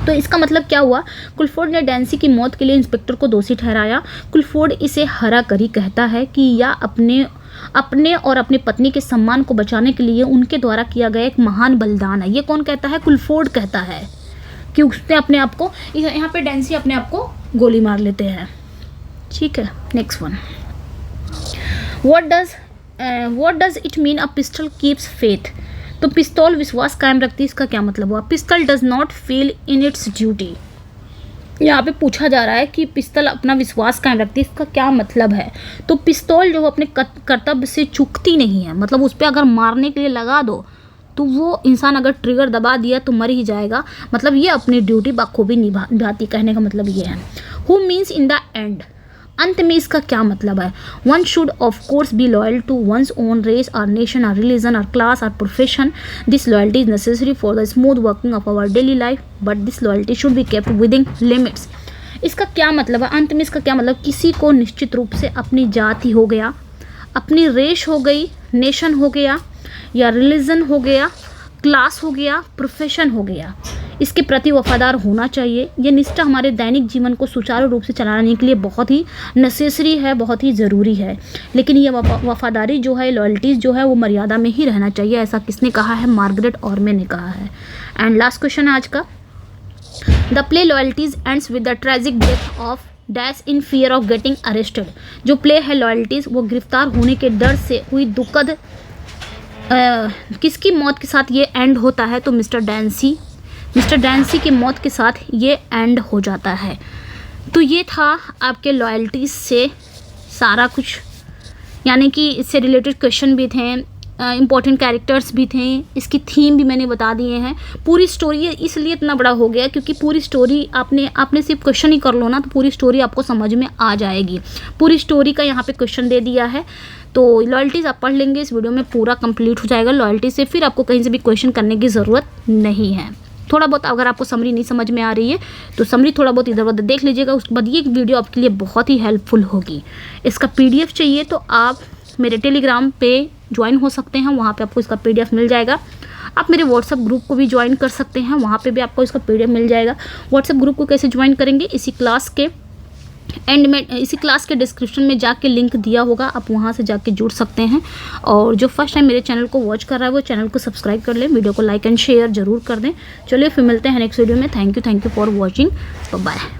तो इसका मतलब क्या हुआ, कुलफोर्ड ने डेंसी की मौत के लिए इंस्पेक्टर को दोषी ठहराया। कुलफोर्ड इसे हाराकरी कहता है कि या अपने और अपनी पत्नी के सम्मान को बचाने के लिए उनके द्वारा किया गया एक महान बलिदान है। ये कौन कहता है, कुलफोर्ड कहता है कि उसने अपने आप को, यहाँ पे डेंसी अपने आप को गोली मार लेते हैं। ठीक है, next one, what does it mean a pistol keeps faith, तो पिस्तौल विश्वास कायम रखती है, इसका क्या मतलब हुआ। Pistol does not fail in its duty, यहाँ पे पूछा जा रहा है कि पिस्तौल अपना विश्वास कायम रखती है, इसका क्या मतलब है। तो पिस्तौल जो अपने कर्तव्य से चूकती नहीं है, मतलब उस पर अगर मारने के लिए लगा दो तो वो इंसान अगर ट्रिगर दबा दिया तो मर ही जाएगा, मतलब ये अपनी ड्यूटी बखूबी निभाती, कहने का मतलब ये है। Who means in the end, अंत में इसका क्या मतलब है। One should of course be loyal to one's own race और नेशन और रिलीजन और क्लास और profession, this loyalty is necessary for the smooth working of our daily life, but this loyalty should be kept within limits. इसका क्या मतलब है, अंत में इसका क्या मतलब, किसी को निश्चित रूप से अपनी जाति हो गया, अपनी रेस हो गई, नेशन हो गया, या रिलीजन हो गया, क्लास हो गया, प्रोफेशन हो गया, इसके प्रति वफादार होना चाहिए। ये निष्ठा हमारे दैनिक जीवन को सुचारू रूप से चलाने के लिए बहुत ही नेसेसरी है, बहुत ही ज़रूरी है। लेकिन ये वफादारी जो है, लॉयल्टीज़ जो है, वो मर्यादा में ही रहना चाहिए। ऐसा किसने कहा है, मार्गरेट ऑर्मे ने कहा है। एंड लास्ट क्वेश्चन आज का, the play loyalties ends with the tragic death of dash in fear of getting arrested. जो प्ले है लॉयल्टीज़, वो गिरफ्तार होने के डर से हुई दुखद किसकी मौत के साथ ये एंड होता है, तो मिस्टर डेंसी की मौत के साथ ये एंड हो जाता है। तो ये था आपके लॉयल्टीज़ से सारा कुछ, यानी कि इससे रिलेटेड क्वेश्चन भी थे, इंपॉर्टेंट कैरेक्टर्स भी थे, इसकी थीम भी मैंने बता दिए हैं। पूरी स्टोरी इसलिए इतना बड़ा हो गया क्योंकि पूरी स्टोरी आपने सिर्फ क्वेश्चन ही कर लो ना तो पूरी स्टोरी आपको समझ में आ जाएगी। पूरी स्टोरी का यहाँ पे क्वेश्चन दे दिया है, तो लॉयल्टीज़ आप पढ़ लेंगे इस वीडियो में, पूरा कंप्लीट हो जाएगा लॉयल्टी से, फिर आपको कहीं से भी क्वेश्चन करने की ज़रूरत नहीं है। थोड़ा बहुत अगर आपको समरी नहीं समझ में आ रही है तो समरी थोड़ा बहुत इधर उधर देख लीजिएगा, उसके बाद ये वीडियो आपके लिए बहुत ही हेल्पफुल होगी। इसका PDF चाहिए तो आप मेरे टेलीग्राम पे ज्वाइन हो सकते हैं, वहाँ पे आपको इसका PDF मिल जाएगा। आप मेरे व्हाट्सएप ग्रुप को भी ज्वाइन कर सकते हैं, वहाँ पे भी आपको इसका PDF मिल जाएगा। व्हाट्सएप ग्रुप को कैसे ज्वाइन करेंगे, इसी क्लास के एंड में, इसी क्लास के डिस्क्रिप्शन में जाके लिंक दिया होगा, आप वहाँ से जाके जुड़ सकते हैं। और जो फर्स्ट टाइम मेरे चैनल को वॉच कर रहा है वो चैनल को सब्सक्राइब कर लें, वीडियो को लाइक एंड शेयर जरूर कर दें। चलिए फिर मिलते हैं नेक्स्ट वीडियो में। Thank you for watching, bye.